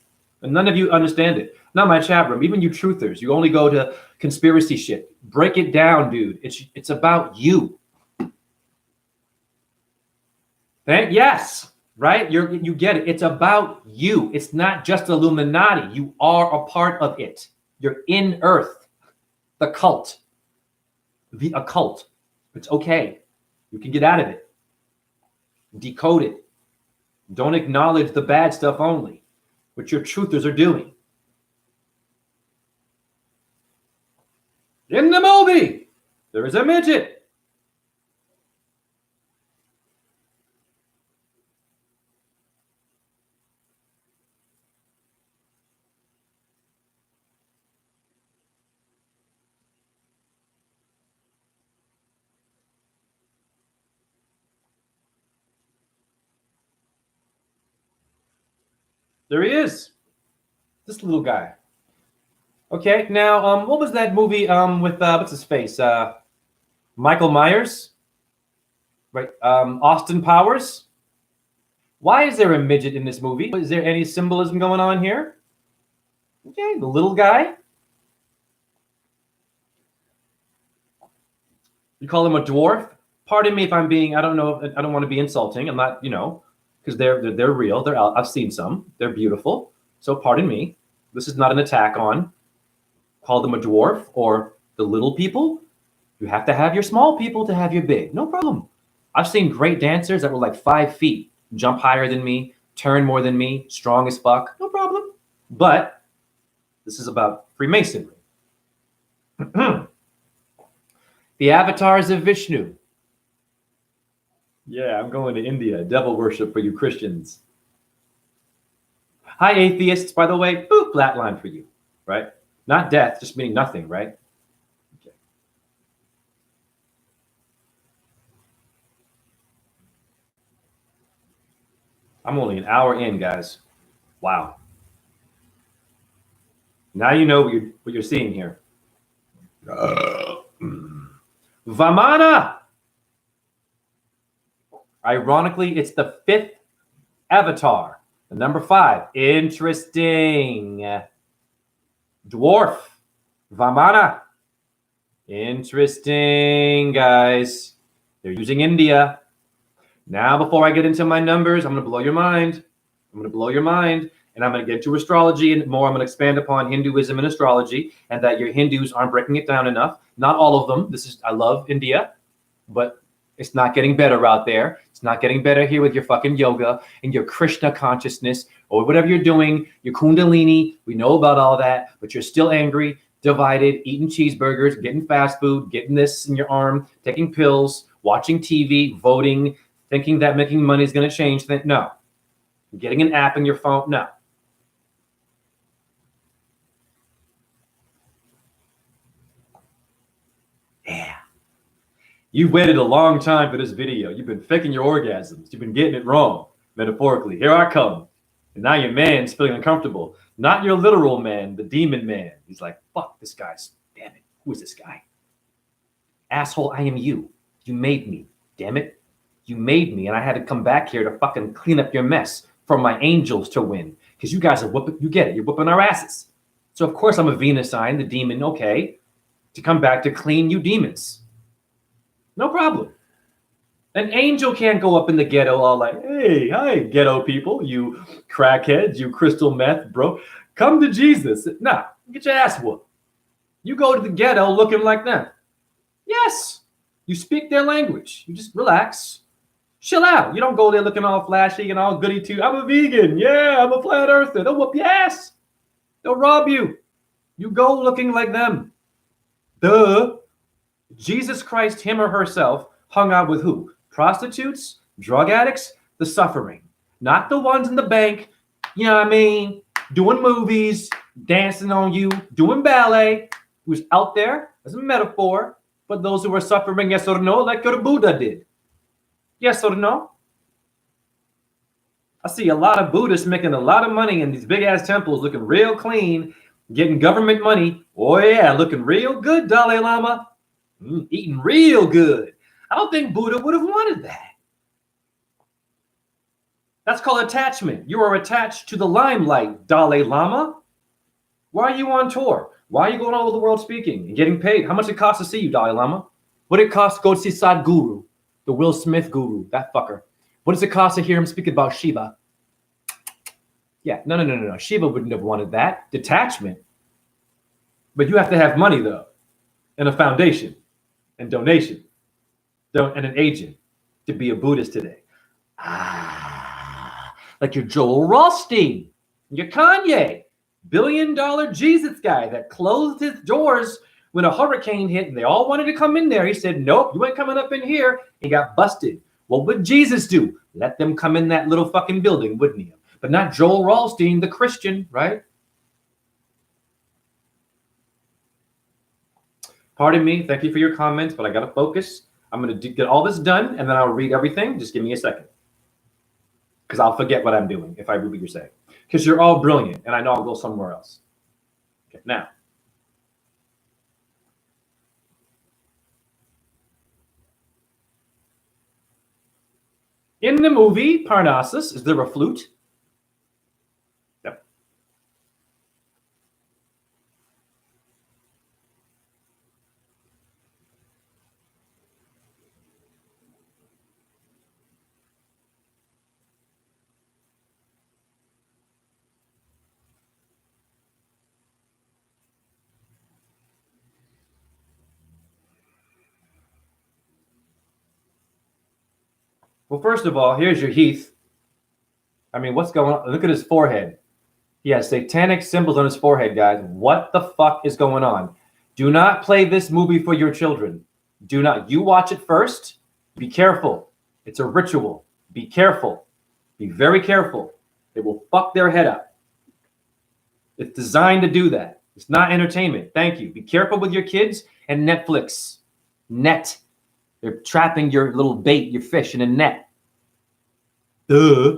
And none of you understand it. Not my chat room. Even you truthers. You only go to conspiracy shit. Break it down, dude. It's about you. Yes. Right? You get it. It's about you. It's not just Illuminati. You are a part of it. You're in Earth. The cult. The occult. It's okay. You can get out of it. Decode it. Don't acknowledge the bad stuff only, which your truthers are doing. In the movie, there is a midget. There he is. This little guy. Okay, now, what was that movie with, what's his face? Michael Myers? Right, Austin Powers? Why is there a midget in this movie? Is there any symbolism going on here? Okay, the little guy. You call him a dwarf? Pardon me if I'm being, I don't know, I don't want to be insulting. I'm not, because they're real. They're out. I've seen some. They're beautiful. So pardon me. This is not an attack on. Call them a dwarf or the little people. You have to have your small people to have your big. No problem. I've seen great dancers that were like 5 feet, jump higher than me, turn more than me, strong as fuck. No problem. But this is about Freemasonry. The avatars of Vishnu. Yeah, I'm going to India. Devil worship for you Christians. Hi, atheists, by the way. Boop, flatline for you, right? Not death, just meaning nothing, right? Okay. I'm only an hour in, guys. Wow. Now you know what you're seeing here. Vamana. Ironically, it's the 5th avatar. The number 5. Interesting. Dwarf. Vamana. Interesting, guys. They're using India. Now, before I get into my numbers, I'm going to blow your mind. I'm going to blow your mind. And I'm going to get to astrology and more. I'm going to expand upon Hinduism and astrology, and that your Hindus aren't breaking it down enough. Not all of them. I love India, but it's not getting better out there. It's not getting better here with your fucking yoga and your Krishna consciousness or whatever you're doing, your Kundalini. We know about all that, but you're still angry, divided, eating cheeseburgers, getting fast food, getting this in your arm, taking pills, watching TV, voting, thinking that making money is going to change things. No. Getting an app in your phone. No. Yeah. You've waited a long time for this video. You've been faking your orgasms. You've been getting it wrong, metaphorically. Here I come. And now your man's feeling uncomfortable. Not your literal man, the demon man. He's like, fuck, this guy's, damn it. Who is this guy? Asshole, I am you. You made me. Damn it. You made me, and I had to come back here to fucking clean up your mess for my angels to win. Because you guys are whooping, you get it. You're whooping our asses. So, of course, I'm a Venus sign, the demon, okay, to come back to clean you demons. No problem. An angel can't go up in the ghetto all like, hey, hi, ghetto people, you crackheads, you crystal meth, bro. Come to Jesus. Nah, get your ass whooped. You go to the ghetto looking like them. Yes, you speak their language. You just relax. Chill out. You don't go there looking all flashy and all goody too. I'm a vegan. Yeah, I'm a flat earther. They'll whoop your ass. They'll rob you. You go looking like them. Duh. Jesus Christ, him or herself, hung out with who? Prostitutes, drug addicts, the suffering. Not the ones in the bank, you know what I mean, doing movies, dancing on you, doing ballet, who's out there as a metaphor, but those who are suffering, yes or no, like the Buddha did. Yes or no? I see a lot of Buddhists making a lot of money in these big-ass temples, looking real clean, getting government money. Oh, yeah, looking real good, Dalai Lama. Eating real good. I don't think Buddha would have wanted that. That's called attachment. You are attached to the limelight, Dalai Lama. Why are you on tour? Why are you going all over the world speaking and getting paid? How much it costs to see you, Dalai Lama? What did it cost to go see Sadhguru, the Will Smith guru, that fucker? What does it cost to hear him speak about Shiva? Yeah, no. Shiva wouldn't have wanted that. Detachment. But you have to have money, though, and a foundation, and donation, and an agent to be a Buddhist today. Like your Joel Rothstein, your Kanye, billion-dollar Jesus guy that closed his doors when a hurricane hit and they all wanted to come in there. He said, nope, you ain't coming up in here. He got busted. What would Jesus do? Let them come in that little fucking building, wouldn't he? But not Joel Rothstein, the Christian, right? Pardon me. Thank you for your comments, but I got to focus. I'm going to get all this done, and then I'll read everything. Just give me a second, because I'll forget what I'm doing if I read what you're saying. because you're all brilliant, and I know I'll go somewhere else. Okay, now. In the movie Parnassus, is there a flute? Yep. Well, first of all, here's your Heath. I mean, what's going on? Look at his forehead. He has satanic symbols on his forehead, guys. What the fuck is going on? Do not play this movie for your children. Do not. You watch it first. Be careful. It's a ritual. Be careful. Be very careful. It will fuck their head up. It's designed to do that. It's not entertainment. Thank you. Be careful with your kids and Netflix. Net. They're trapping your little bait, your fish in a net. Duh.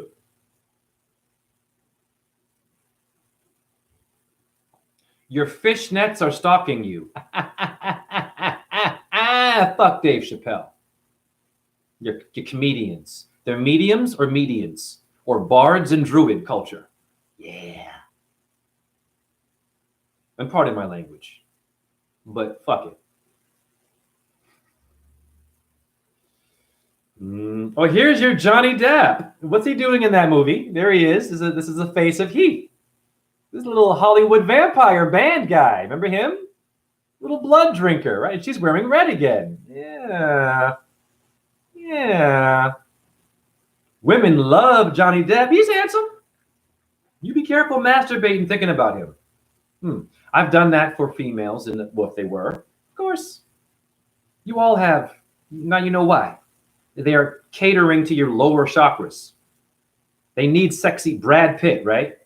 Your fish nets are stalking you. Fuck Dave Chappelle. Your comedians. They're mediums or medians or bards and druid culture. Yeah. And pardon my language, but fuck it. Oh, here's your Johnny Depp. What's he doing in that movie? There he is. This is the face of Heat. This little Hollywood vampire band guy. Remember him? Little blood drinker, right? She's wearing red again. Yeah. Yeah. Women love Johnny Depp. He's handsome. You be careful masturbating thinking about him. I've done that for females, and well, if they were. Of course. You all have. Now you know why. They are catering to your lower chakras. They need sexy Brad Pitt, right?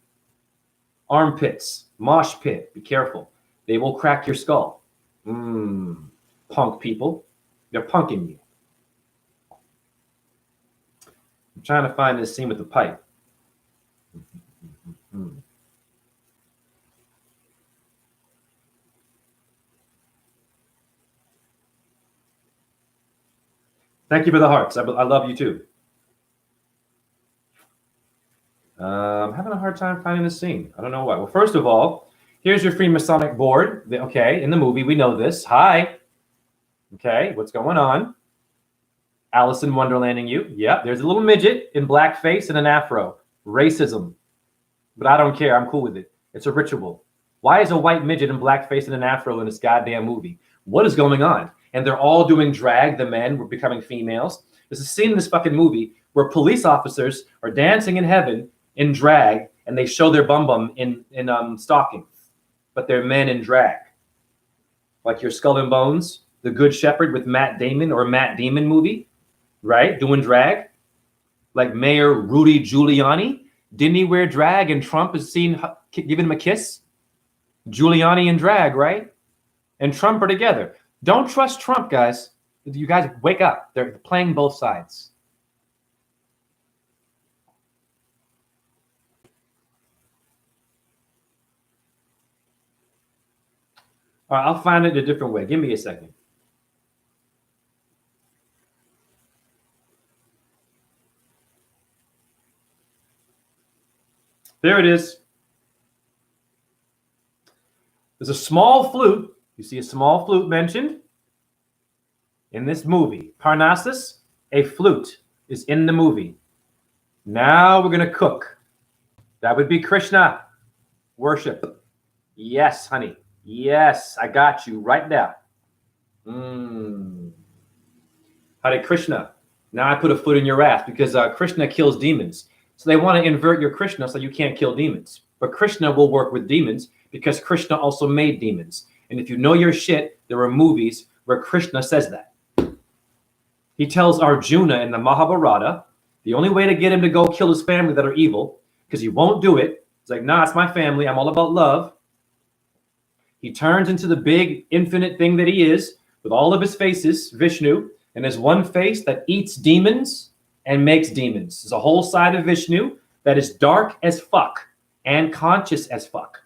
Armpits, mosh pit. Be careful. They will crack your skull. Punk people. They're punking you. I'm trying to find this scene with the pipe. Thank you for the hearts. I love you too. I'm having a hard time finding this scene. I don't know why. Well, first of all, here's your Freemasonic board. Okay, in the movie, we know this. Hi. Okay, what's going on? Alice in Wonderlanding you. Yep, there's a little midget in blackface and an afro. Racism. But I don't care. I'm cool with it. It's a ritual. Why is a white midget in blackface and an afro in this goddamn movie? What is going on? And they're all doing drag. The men were becoming females. There's a scene in this fucking movie where police officers are dancing in heaven in drag, and they show their bum in stockings, but they're men in drag. Like your Skull and Bones, The Good Shepherd with Matt Damon or Matt Damon movie, right? Doing drag. Like Mayor Rudy Giuliani. Didn't he wear drag and Trump is seen giving him a kiss? Giuliani in drag, right? And Trump are together. Don't trust Trump, guys. You guys wake up. They're playing both sides. All right, I'll find it a different way. Give me a second. There it is. There's a small flute. You see a small flute mentioned in this movie. Parnassus, a flute is in the movie. Now we're going to cook. That would be Krishna. Worship. Yes, honey. Yes, I got you right now. Hare Krishna. Now I put a foot in your ass because Krishna kills demons. So they want to invert your Krishna so you can't kill demons. But Krishna will work with demons because Krishna also made demons. And if you know your shit, there are movies where Krishna says that. He tells Arjuna in the Mahabharata, the only way to get him to go kill his family that are evil, because he won't do it. He's like, nah, it's my family. I'm all about love. He turns into the big infinite thing that he is with all of his faces, Vishnu, and there's one face that eats demons and makes demons. There's a whole side of Vishnu that is dark as fuck. and conscious as fuck.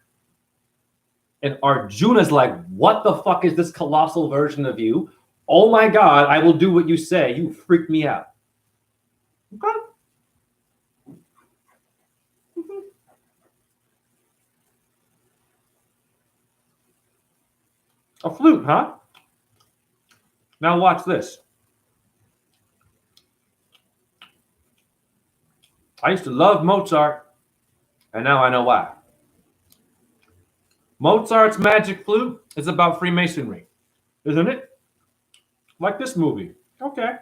And Arjuna's like, what the fuck is this colossal version of you? Oh my God, I will do what you say. You freak me out. Okay. A flute, huh? Now watch this. I used to love Mozart, and now I know why. Mozart's magic flute is about Freemasonry, isn't it? Like this movie. Okay.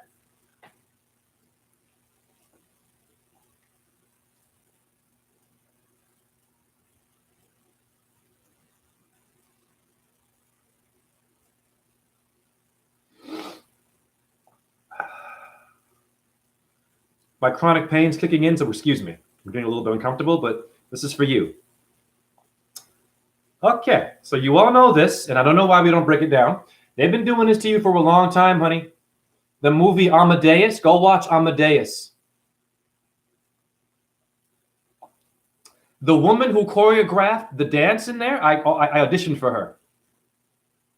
My chronic pain's kicking in, so excuse me. I'm getting a little bit uncomfortable, but this is for you. Okay, so you all know this, and I don't know why we don't break it down. They've been doing this to you for a long time, honey. The movie Amadeus, go watch Amadeus. The woman who choreographed the dance in there, I auditioned for her.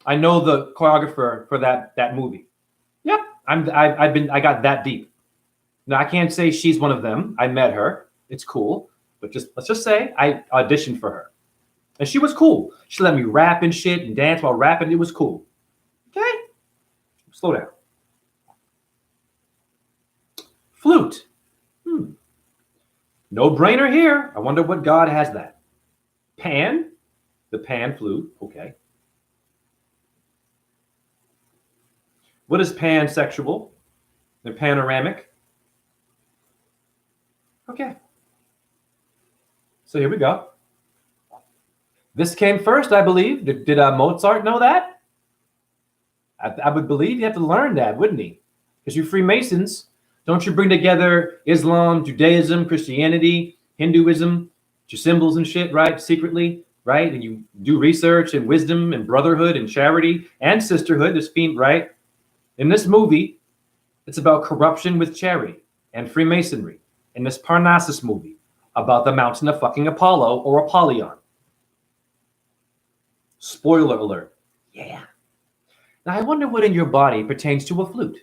I know the choreographer for that movie. Yep, I got that deep. Now I can't say she's one of them. I met her. It's cool, but let's just say I auditioned for her, and she was cool. She let me rap and shit and dance while rapping. It was cool. Okay, slow down. Flute. No brainer here. I wonder what god has that. Pan, the pan flute. Okay. What is pansexual? The panoramic. Okay. So here we go. This came first, I believe. Did Mozart know that? I would believe you have to learn that, wouldn't he? Because you Freemasons, don't you bring together Islam, Judaism, Christianity, Hinduism, your symbols and shit, right? Secretly, right? And you do research and wisdom and brotherhood and charity and sisterhood. This theme, right? In this movie, it's about corruption with charity and Freemasonry. In this Parnassus movie, about the mountain of fucking Apollo or Apollyon. Spoiler alert. Yeah. Now I wonder what in your body pertains to a flute.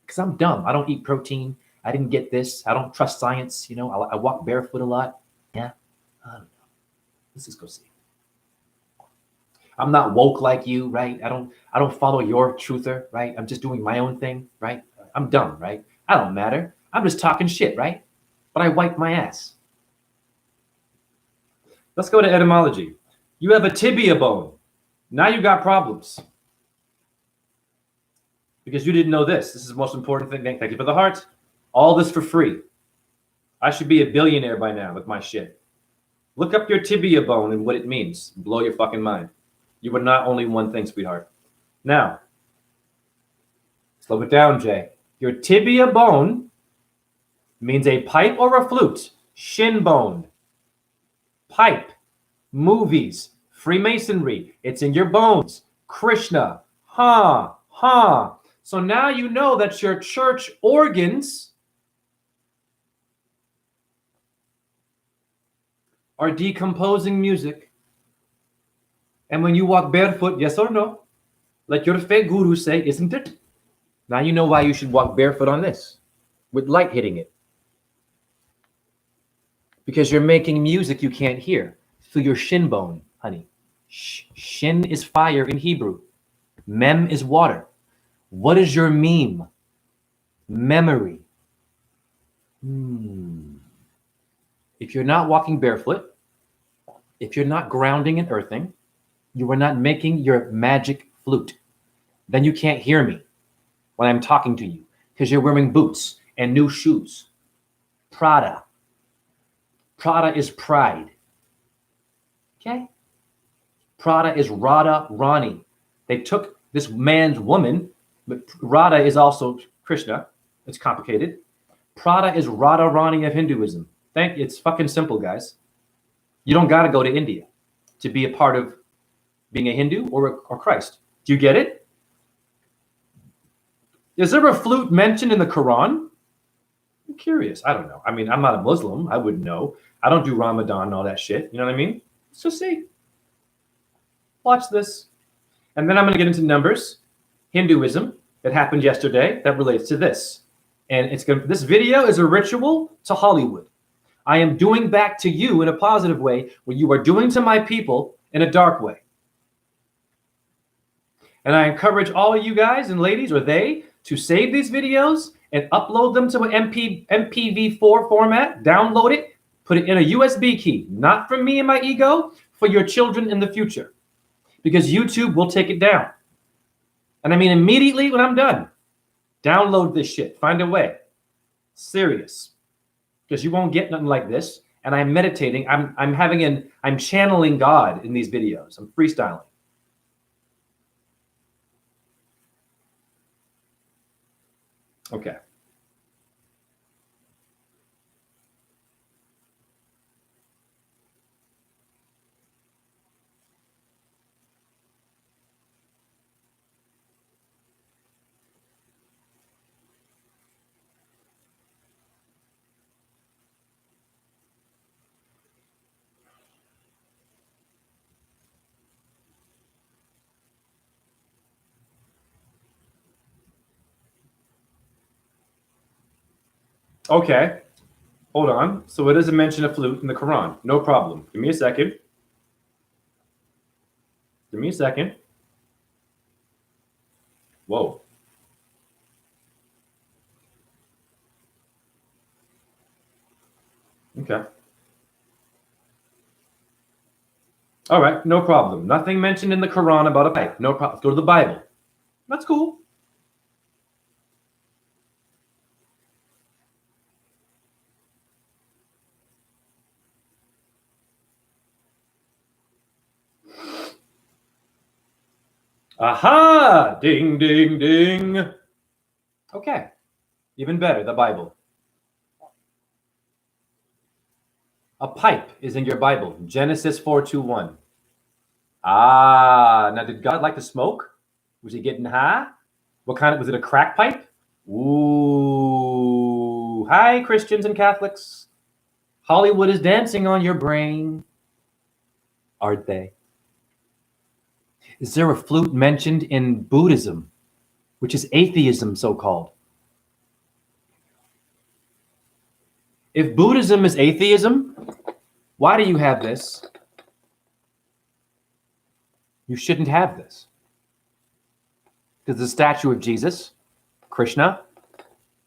Because I'm dumb. I don't eat protein. I didn't get this. I don't trust science. You know, I walk barefoot a lot. Yeah. I don't know. Let's just go see. I'm not woke like you, right? I don't follow your truther, right? I'm just doing my own thing, right? I'm dumb, right? I don't matter. I'm just talking shit, right? But I wipe my ass. Let's go to etymology. You have a tibia bone. Now you got problems. Because you didn't know this. This is the most important thing. Thank you for the heart. All this for free. I should be a billionaire by now with my shit. Look up your tibia bone and what it means. Blow your fucking mind. You are not only one thing, sweetheart. Now, slow it down, Jay. Your tibia bone means a pipe or a flute. Shin bone. Pipe. Movies. Freemasonry. It's in your bones. Krishna. Ha. Ha. So now you know that your church organs are decomposing music. And when you walk barefoot, yes or no, like your fake guru say, isn't it? Now you know why you should walk barefoot on this, with light hitting it. Because you're making music you can't hear through your shin bone, honey. Shin is fire in Hebrew. Mem is water. What is your meme? Memory. If you're not walking barefoot, if you're not grounding and earthing, you are not making your magic flute. Then you can't hear me when I'm talking to you because you're wearing boots and new shoes. Prada. Prada is pride. Okay? Prada is Radha Rani. They took this man's woman, but Radha is also Krishna. It's complicated. Prada is Radha Rani of Hinduism. It's fucking simple, guys. You don't got to go to India to be a part of being a Hindu or Christ. Do you get it? Is there a flute mentioned in the Quran? I'm curious. I don't know. I mean, I'm not a Muslim. I wouldn't know. I don't do Ramadan and all that shit. You know what I mean? Let's just see. Watch this. And then I'm going to get into numbers, Hinduism that happened yesterday that relates to this. And this video is a ritual to Hollywood. I am doing back to you in a positive way what you are doing to my people in a dark way. And I encourage all of you guys and ladies, or they, to save these videos and upload them to an MPV4 format, download it, put it in a USB key, not for me and my ego, for your children in the future. Because YouTube will take it down. And I mean immediately when I'm done, download this shit, find a way. Serious. Because you won't get nothing like this. And I'm meditating, I'm channeling God in these videos. I'm freestyling. Okay. Okay. Hold on. So it doesn't mention a flute in the Quran. No problem. Give me a second. Give me a second. Whoa. Okay. All right. No problem. Nothing mentioned in the Quran about a pipe. No problem. Go to the Bible. That's cool. Aha! Ding, ding, ding. Okay. Even better, the Bible. A pipe is in your Bible. Genesis 4:21. Ah, now did God like to smoke? Was he getting high? What kind of, was it a crack pipe? Ooh. Hi, Christians and Catholics. Hollywood is dancing on your brain. Aren't they? Is there a flute mentioned in Buddhism, which is atheism, so-called? If Buddhism is atheism, why do you have this? You shouldn't have this. Because the statue of Jesus, Krishna,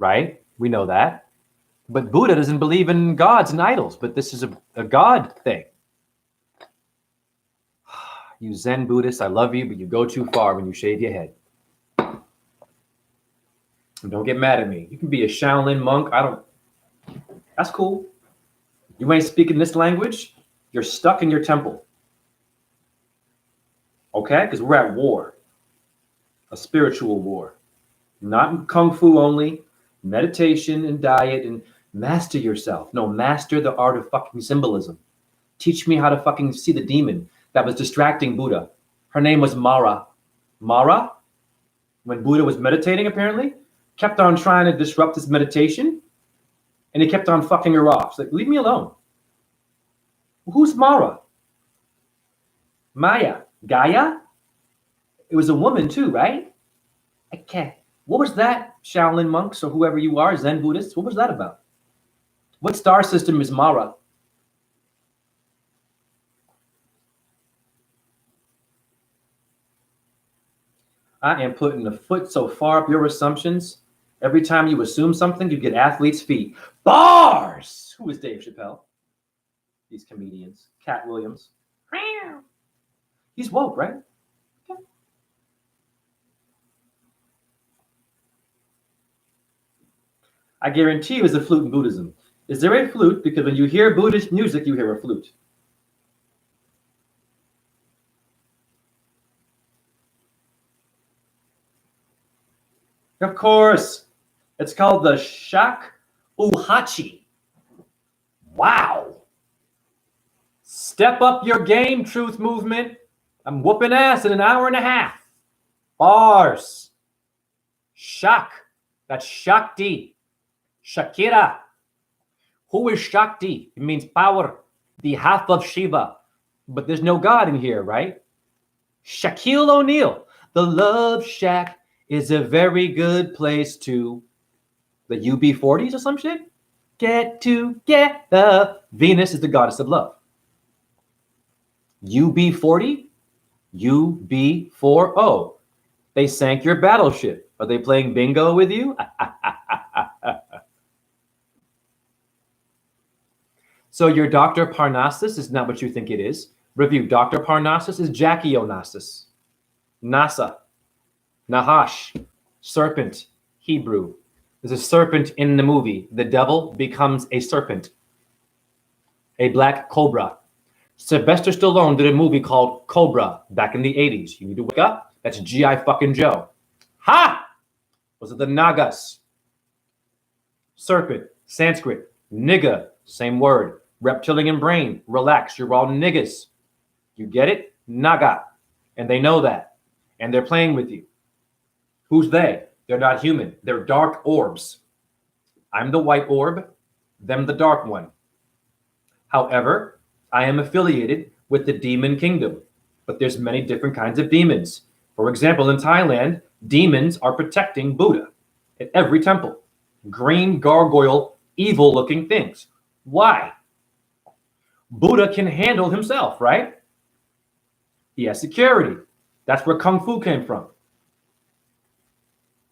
right? We know that. But Buddha doesn't believe in gods and idols, but this is a God thing. You Zen Buddhists, I love you, but you go too far when you shave your head. And don't get mad at me. You can be a Shaolin monk. That's cool. You ain't speaking this language, you're stuck in your temple. Okay? Because we're at war. A spiritual war. Not kung fu only, meditation and diet and master yourself. No, master the art of fucking symbolism. Teach me how to fucking see the demon that was distracting Buddha. Her name was Mara. Mara, when Buddha was meditating apparently, kept on trying to disrupt his meditation, and he kept on fucking her off. She's like, leave me alone. Who's Mara? Maya? Gaia? It was a woman too, right? Okay. What was that, Shaolin monks or whoever you are, Zen Buddhists? What was that about? What star system is Mara? I am putting a foot so far up your assumptions. Every time you assume something, you get athlete's feet. Bars! Who is Dave Chappelle? These comedians. Cat Williams. He's woke, right? Okay. I guarantee you there's a flute in Buddhism. Is there a flute? Because when you hear Buddhist music, you hear a flute. Of course. It's called the shakuhachi. Wow. Step up your game, Truth Movement. I'm whooping ass in an hour and a half. Bars. Shak. That's Shakti. Shakira. Who is Shakti? It means power, the half of Shiva. But there's no God in here, right? Shaquille O'Neal. The Love Shack is a very good place to, the UB40s or some shit? Get together. Venus is the goddess of love. UB40? UB40. They sank your battleship. Are they playing bingo with you? So your Dr. Parnassus is not what you think it is. Review. Dr. Parnassus is Jackie Onassis. NASA. Nahash. Serpent. Hebrew. There's a serpent in the movie. The devil becomes a serpent. A black cobra. Sylvester Stallone did a movie called Cobra back in the 80s. You need to wake up. That's G.I. fucking Joe. Ha! Was it the Nagas? Serpent. Sanskrit. Nigga. Same word. Reptilian brain. Relax. You're all niggas. You get it? Naga. And they know that. And they're playing with you. Who's they? They're not human. They're dark orbs. I'm the white orb, them the dark one. However, I am affiliated with the demon kingdom, but there's many different kinds of demons. For example, in Thailand, demons are protecting Buddha at every temple. Green gargoyle, evil-looking things. Why? Buddha can handle himself, right? He has security. That's where Kung Fu came from.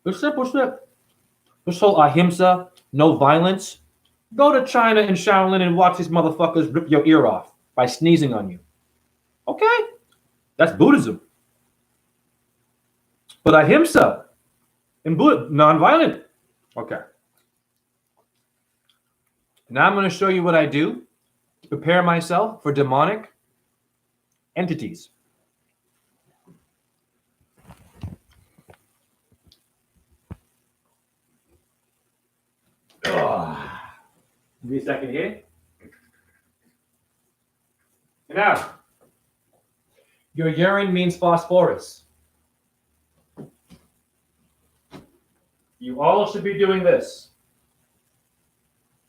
What's up? This whole ahimsa, no violence. Go to China and Shaolin and watch these motherfuckers rip your ear off by sneezing on you. Okay? That's Buddhism. But ahimsa and Buddha, non-violent. Okay. Now I'm going to show you what I do to prepare myself for demonic entities. Give me a second here. And now, your urine means phosphorus. You all should be doing this.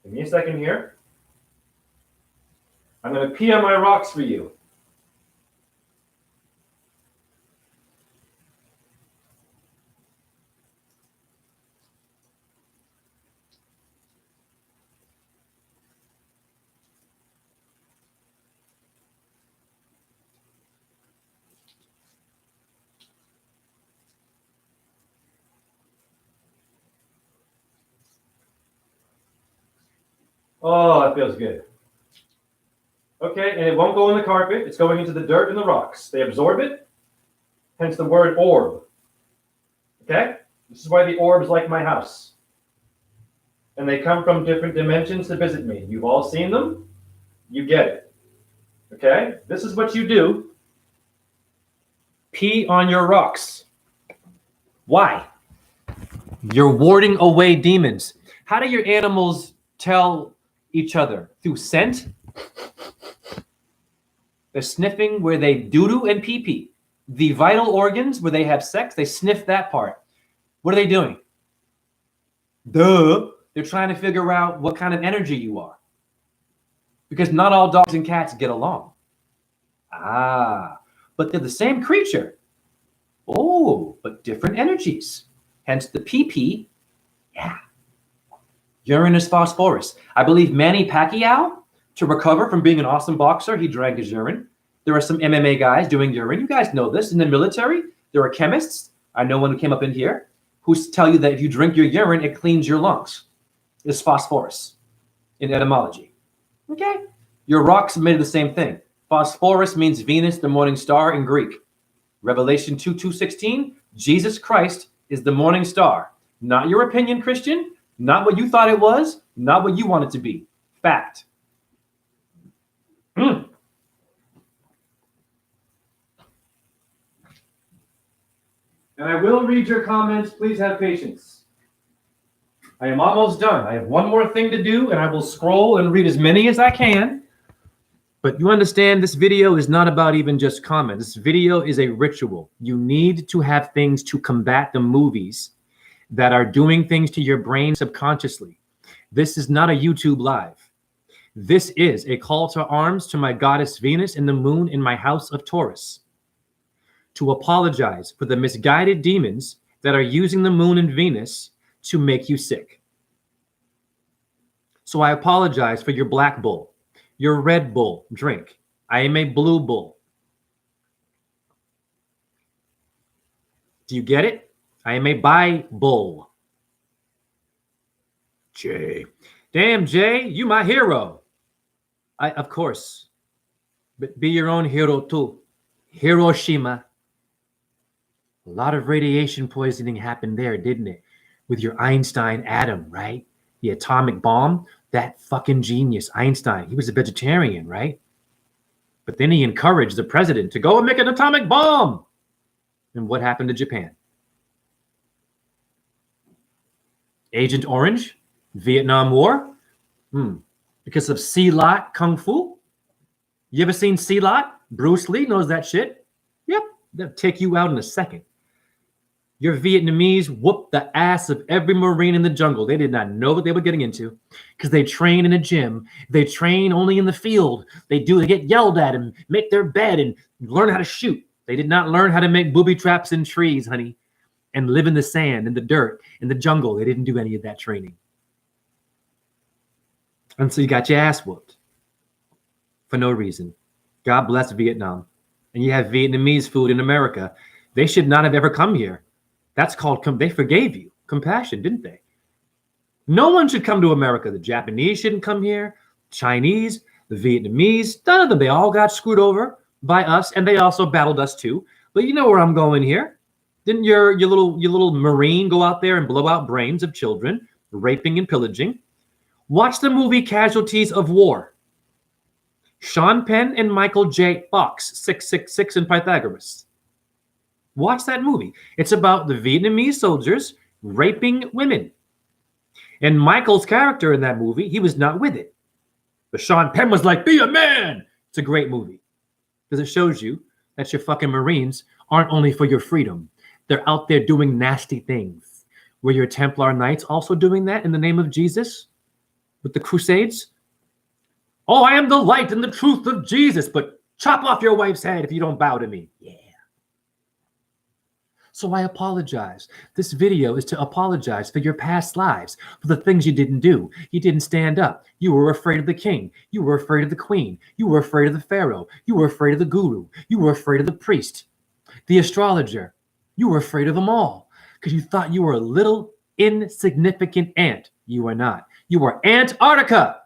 Give me a second here. I'm going to pee on my rocks for you. Oh, that feels good. Okay, and it won't go in the carpet. It's going into the dirt and the rocks. They absorb it, hence the word orb. Okay? This is why the orbs like my house. And they come from different dimensions to visit me. You've all seen them. You get it. Okay? This is what you do. Pee on your rocks. Why? You're warding away demons. How do your animals tell each other? Through scent? They're sniffing where they doo-doo and pee-pee. The vital organs where they have sex, they sniff that part. What are they doing? Duh. They're trying to figure out what kind of energy you are. Because not all dogs and cats get along. Ah, but they're the same creature. Oh, but different energies. Hence the pee-pee. Yeah. Urine is phosphorus. I believe Manny Pacquiao, to recover from being an awesome boxer, he drank his urine. There are some MMA guys doing urine. You guys know this. In the military, there are chemists. I know one who came up in here who tell you that if you drink your urine, it cleans your lungs. It's phosphorus in etymology. Okay? Your rocks are made of the same thing. Phosphorus means Venus, the morning star in Greek. Revelation 2:16, Jesus Christ is the morning star. Not your opinion, Christian. Not what you thought it was. Not what you want it to be. Fact. And I will read your comments. Please have patience. I am almost done. I have one more thing to do, and I will scroll and read as many as I can. But you understand, this video is not about even just comments. This video is a ritual. You need to have things to combat the movies that are doing things to your brain subconsciously. This is not a YouTube live. This is a call to arms to my goddess Venus and the moon in my house of Taurus to apologize for the misguided demons that are using the moon and Venus to make you sick. So I apologize for your black bull, your red bull drink. I am a blue bull. Do you get it? I am a bi-bull. Jay. Damn, Jay, you my hero. Of course. But be your own hero too. Hiroshima. A lot of radiation poisoning happened there, didn't it? With your Einstein atom, right? The atomic bomb. That fucking genius, Einstein. He was a vegetarian, right? But then he encouraged the president to go and make an atomic bomb. And what happened to Japan? Agent Orange? Vietnam War? Because of Silat Kung Fu? You ever seen Silat? Bruce Lee knows that shit. Yep, they'll take you out in a second. Your Vietnamese whooped the ass of every Marine in the jungle. They did not know what they were getting into because they train in a gym. They train only in the field. They get yelled at and make their bed and learn how to shoot. They did not learn how to make booby traps in trees, honey, and live in the sand, in the dirt, in the jungle. They didn't do any of that training. And so you got your ass whooped for no reason. God bless Vietnam. And you have Vietnamese food in America. They should not have ever come here. That's called, they forgave you. Compassion, didn't they? No one should come to America. The Japanese shouldn't come here. Chinese, the Vietnamese, none of them. They all got screwed over by us, and they also battled us too. But you know where I'm going here. Didn't your little Marine go out there and blow out brains of children, raping and pillaging? Watch the movie Casualties of War. Sean Penn and Michael J. Fox, 666 and Pythagoras. Watch that movie. It's about the Vietnamese soldiers raping women. And Michael's character in that movie, he was not with it. But Sean Penn was like, be a man. It's a great movie. Because it shows you that your fucking Marines aren't only for your freedom. They're out there doing nasty things. Were your Templar Knights also doing that in the name of Jesus? With the Crusades? Oh, I am the light and the truth of Jesus, but chop off your wife's head if you don't bow to me. Yeah. So I apologize. This video is to apologize for your past lives, for the things you didn't do. You didn't stand up. You were afraid of the king. You were afraid of the queen. You were afraid of the pharaoh. You were afraid of the guru. You were afraid of the priest, the astrologer. You were afraid of them all because you thought you were a little insignificant ant. You are not. You are Antarctica.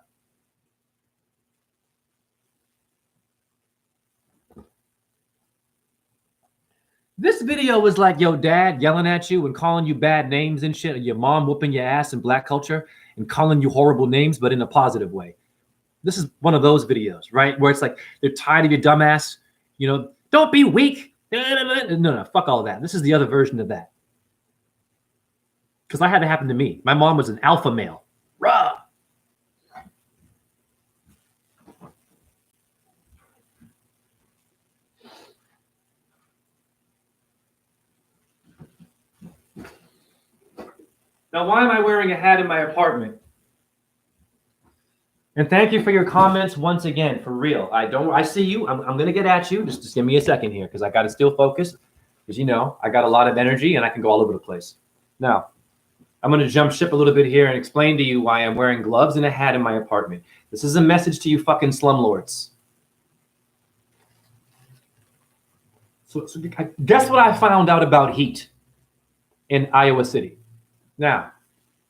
This video was like your dad yelling at you and calling you bad names and shit, or your mom whooping your ass in black culture and calling you horrible names, but in a positive way. This is one of those videos, right? Where it's like, they're tired of your dumbass, don't be weak. No, fuck all of that. This is the other version of that. Because I had it happen to me. My mom was an alpha male. Rah! Now, why am I wearing a hat in my apartment? And thank you for your comments once again, for real. I see you. I'm going to get at you. Just give me a second here because I got to still focus. Because, I got a lot of energy and I can go all over the place. Now, I'm going to jump ship a little bit here and explain to you why I'm wearing gloves and a hat in my apartment. This is a message to you fucking slumlords. So guess what I found out about heat in Iowa City? Now,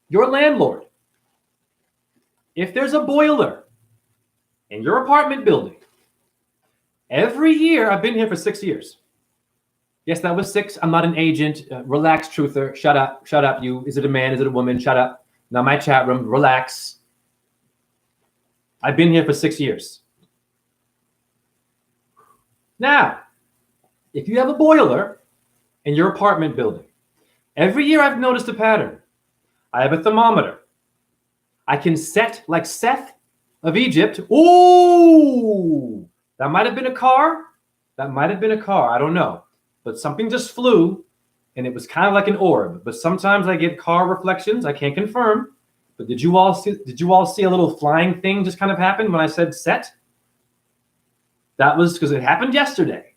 your landlord, if there's a boiler in your apartment building, every year, I've been here for 6 years. Yes, that was 6. I'm not an agent. Relax, truther. Shut up. Shut up, you. Is it a man? Is it a woman? Shut up. Not my chat room. Relax. I've been here for 6 years. Now, if you have a boiler in your apartment building, every year I've noticed a pattern. I have a thermometer. I can set like Seth of Egypt. Ooh, that might have been a car. That might have been a car. I don't know. But something just flew and it was kind of like an orb. But sometimes I get car reflections. I can't confirm. But did you all see a little flying thing just kind of happen when I said set? That was because it happened yesterday.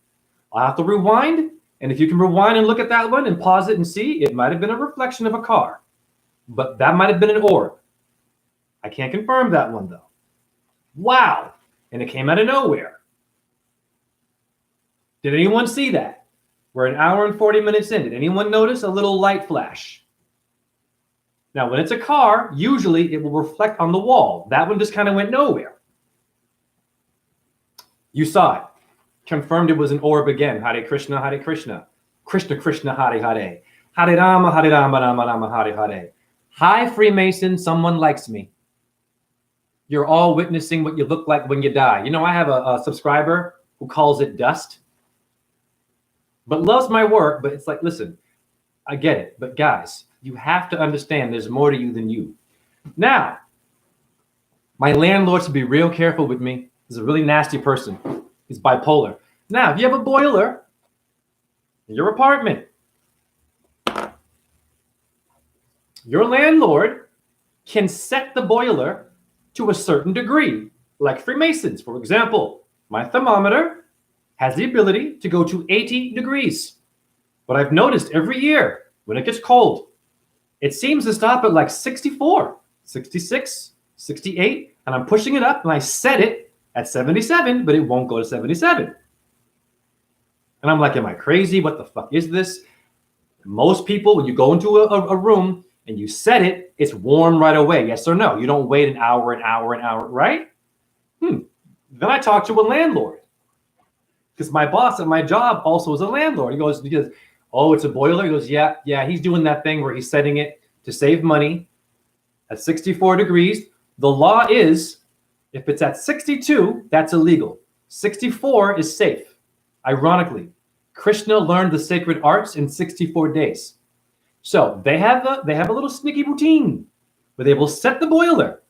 I'll have to rewind. And if you can rewind and look at that one and pause it and see, it might have been a reflection of a car. But that might have been an orb. I can't confirm that one though. Wow. And it came out of nowhere. Did anyone see that? We're an hour and 40 minutes in. Did anyone notice a little light flash? Now, when it's a car, usually it will reflect on the wall. That one just kind of went nowhere. You saw it. Confirmed it was an orb again. Hare Krishna, Hare Krishna. Krishna, Krishna, Hare Hare. Hare Rama, Hare Rama, Rama Rama, Hare Hare. Hi, Freemason. Someone likes me. You're all witnessing what you look like when you die. You know, I have a subscriber who calls it dust, but loves my work. But it's like, listen, I get it. But guys, you have to understand there's more to you than you. Now, my landlord should be real careful with me. He's a really nasty person. He's bipolar. Now, if you have a boiler in your apartment, your landlord can set the boiler to a certain degree, like Freemasons. For example, my thermometer has the ability to go to 80 degrees. But I've noticed every year when it gets cold, it seems to stop at like 64, 66, 68, and I'm pushing it up and I set it at 77, but it won't go to 77. And I'm like, am I crazy? What the fuck is this? Most people, when you go into a room and you set it, it's warm right away. Yes or no? You don't wait an hour, right? Then I talked to a landlord because my boss at my job also is a landlord. He goes, oh, it's a boiler? He goes, yeah, he's doing that thing where he's setting it to save money at 64 degrees. The law is, if it's at 62, that's illegal. 64 is safe. Ironically, Krishna learned the sacred arts in 64 days. So they have a little sneaky routine where they will set the boiler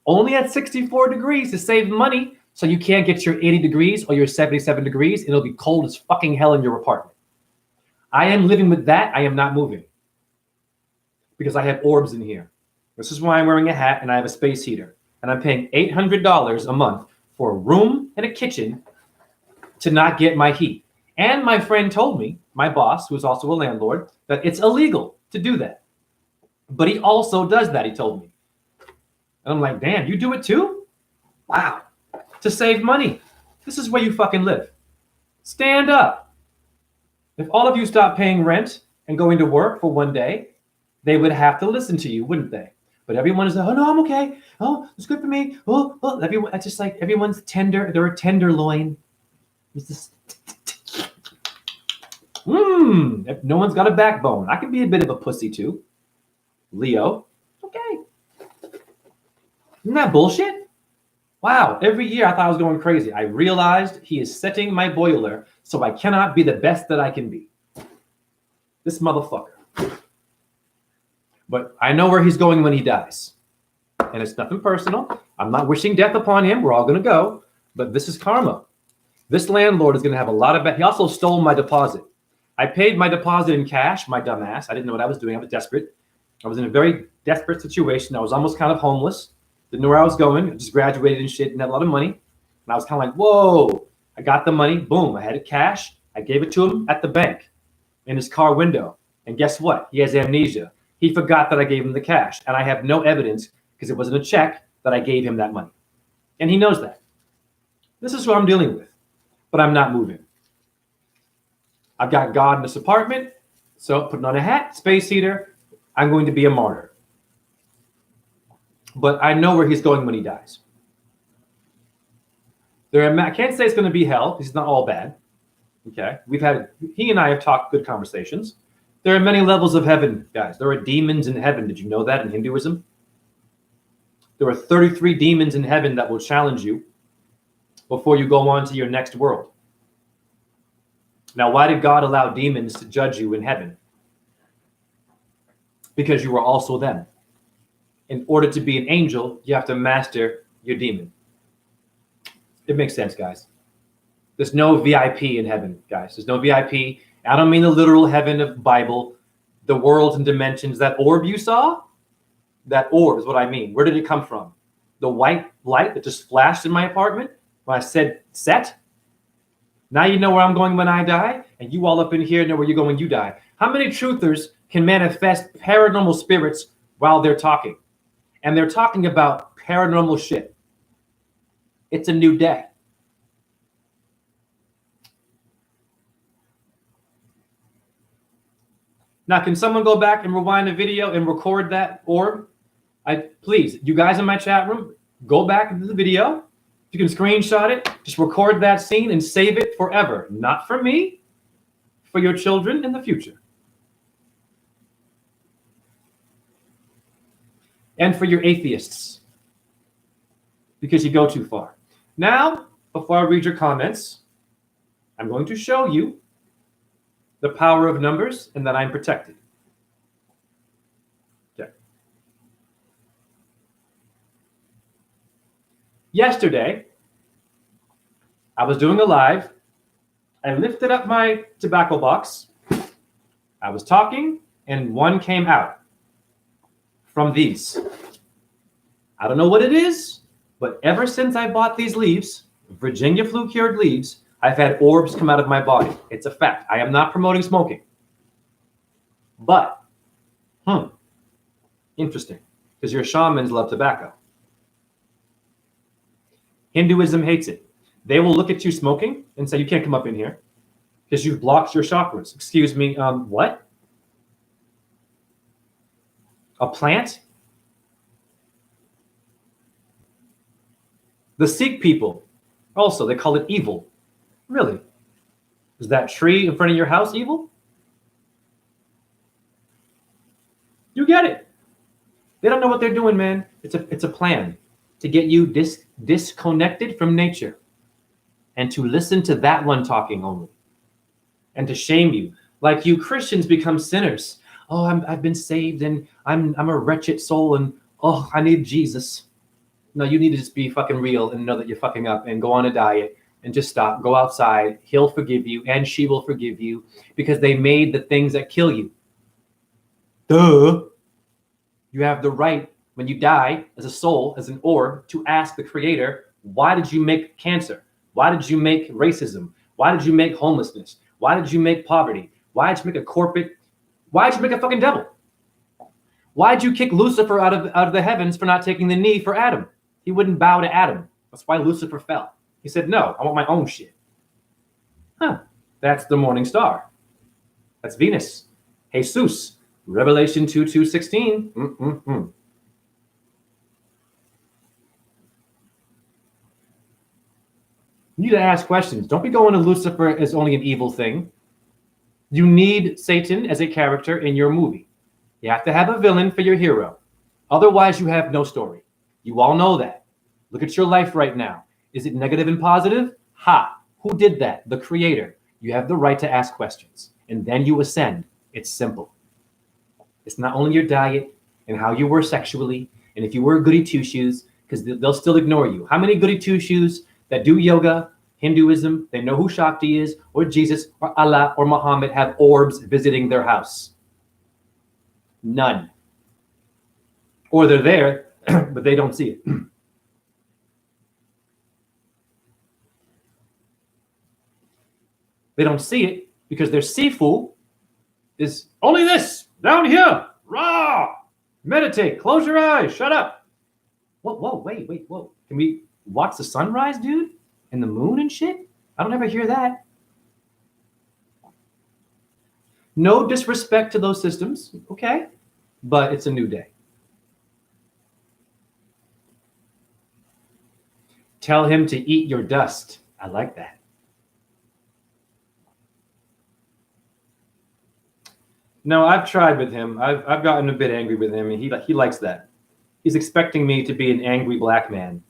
only at 64 degrees to save money, so you can't get your 80 degrees or your 77 degrees. It'll be cold as fucking hell in your apartment. I am living with that. I am not moving because I have orbs in here. This is why I'm wearing a hat and I have a space heater. And I'm paying $800 a month for a room and a kitchen to not get my heat. And my friend told me, my boss, who's also a landlord, that it's illegal to do that. But he also does that, he told me. And I'm like, damn, you do it too? Wow. To save money. This is where you fucking live. Stand up. If all of you stopped paying rent and going to work for one day, they would have to listen to you, wouldn't they? But everyone is like, oh, no, I'm okay. Oh, it's good for me. Oh, everyone, it's just like everyone's tender. They're a tenderloin. It's just, if no one's got a backbone. I can be a bit of a pussy too. Leo. Okay. Isn't that bullshit? Wow. Every year I thought I was going crazy. I realized he is setting my boiler so I cannot be the best that I can be. This motherfucker. But I know where he's going when he dies. And it's nothing personal. I'm not wishing death upon him. We're all going to go. But this is karma. This landlord is going to have a lot of... He also stole my deposit. I paid my deposit in cash, my dumb ass. I didn't know what I was doing. I was desperate. I was in a very desperate situation. I was almost kind of homeless. Didn't know where I was going. I just graduated and shit and had a lot of money. And I was kind of like, whoa. I got the money. Boom. I had it cash. I gave it to him at the bank in his car window. And guess what? He has amnesia. He forgot that I gave him the cash. And I have no evidence because it wasn't a check that I gave him that money. And he knows that. This is who I'm dealing with. But I'm not moving. I've got God in this apartment. So putting on a hat, space heater, I'm going to be a martyr. But I know where he's going when he dies. I can't say it's going to be hell because it's not all bad. Okay. He and I have talked good conversations. There are many levels of heaven, guys. There are demons in heaven. Did you know that in Hinduism? There are 33 demons in heaven that will challenge you before you go on to your next world. Now, why did God allow demons to judge you in heaven? Because you were also them. In order to be an angel, you have to master your demon. It makes sense, guys. There's no VIP in heaven, guys. There's no VIP. I don't mean the literal heaven of Bible, the worlds and dimensions. That orb you saw, That orb is what I mean. Where did it come from? The white light that just flashed in my apartment when I said set? Now you know where I'm going when I die, and you all up in here know where you're going when you die. How many truthers can manifest paranormal spirits while they're talking? And they're talking about paranormal shit. It's a new day. Now, can someone go back and rewind the video and record that orb? Please, you guys in my chat room, go back into the video. You can screenshot it, just record that scene and save it forever. Not for me, for your children in the future. And for your atheists, because you go too far. Now, before I read your comments, I'm going to show you the power of numbers and that I'm protected. Okay. Yesterday, I was doing a live. I lifted up my tobacco box. I was talking, and one came out from these. I don't know what it is, but ever since I bought these leaves, Virginia flu cured leaves, I've had orbs come out of my body. It's a fact. I am not promoting smoking. But, interesting, because your shamans love tobacco. Hinduism hates it. They will look at you smoking and say, you can't come up in here because you've blocked your chakras. Excuse me, what? A plant? The Sikh people, also, they call it evil. Really? Is that tree in front of your house evil? You get it. They don't know what they're doing, man. It's a plan to get you disconnected from nature and to listen to that one talking only and to shame you. Like you Christians become sinners. Oh, I've been saved and I'm a wretched soul and oh, I need Jesus. No, you need to just be fucking real and know that you're fucking up and go on a diet and just stop. Go outside. He'll forgive you and she will forgive you because they made the things that kill you. Duh. You have the right when you die as a soul, as an orb, to ask the creator, why did you make cancer? Why did you make racism? Why did you make homelessness? Why did you make poverty? Why did you make a corporate? Why did you make a fucking devil? Why did you kick Lucifer out of the heavens for not taking the knee for Adam? He wouldn't bow to Adam. That's why Lucifer fell. He said, no, I want my own shit. That's the morning star. That's Venus. Jesus. Revelation 2:16. You need to ask questions. Don't be going to Lucifer as only an evil thing. You need Satan as a character in your movie. You have to have a villain for your hero. Otherwise, you have no story. You all know that. Look at your life right now. Is it negative and positive? Who did that? The creator. You have the right to ask questions. And then you ascend. It's simple. It's not only your diet and how you were sexually, and if you wear goody two-shoes, because they'll still ignore you. How many goody two-shoes that do yoga, Hinduism, they know who Shakti is, or Jesus, or Allah, or Muhammad have orbs visiting their house? None. Or they're there, but they don't see it. They don't see it because their sifu is only this, down here, raw. Meditate, close your eyes, shut up. Whoa, wait, whoa. Can we watch the sunrise, dude? And the moon and shit? I don't ever hear that. No disrespect to those systems, okay? But it's a new day. Tell him to eat your dust. I like that. No, I've tried with him. I've gotten a bit angry with him, and he likes that. He's expecting me to be an angry black man.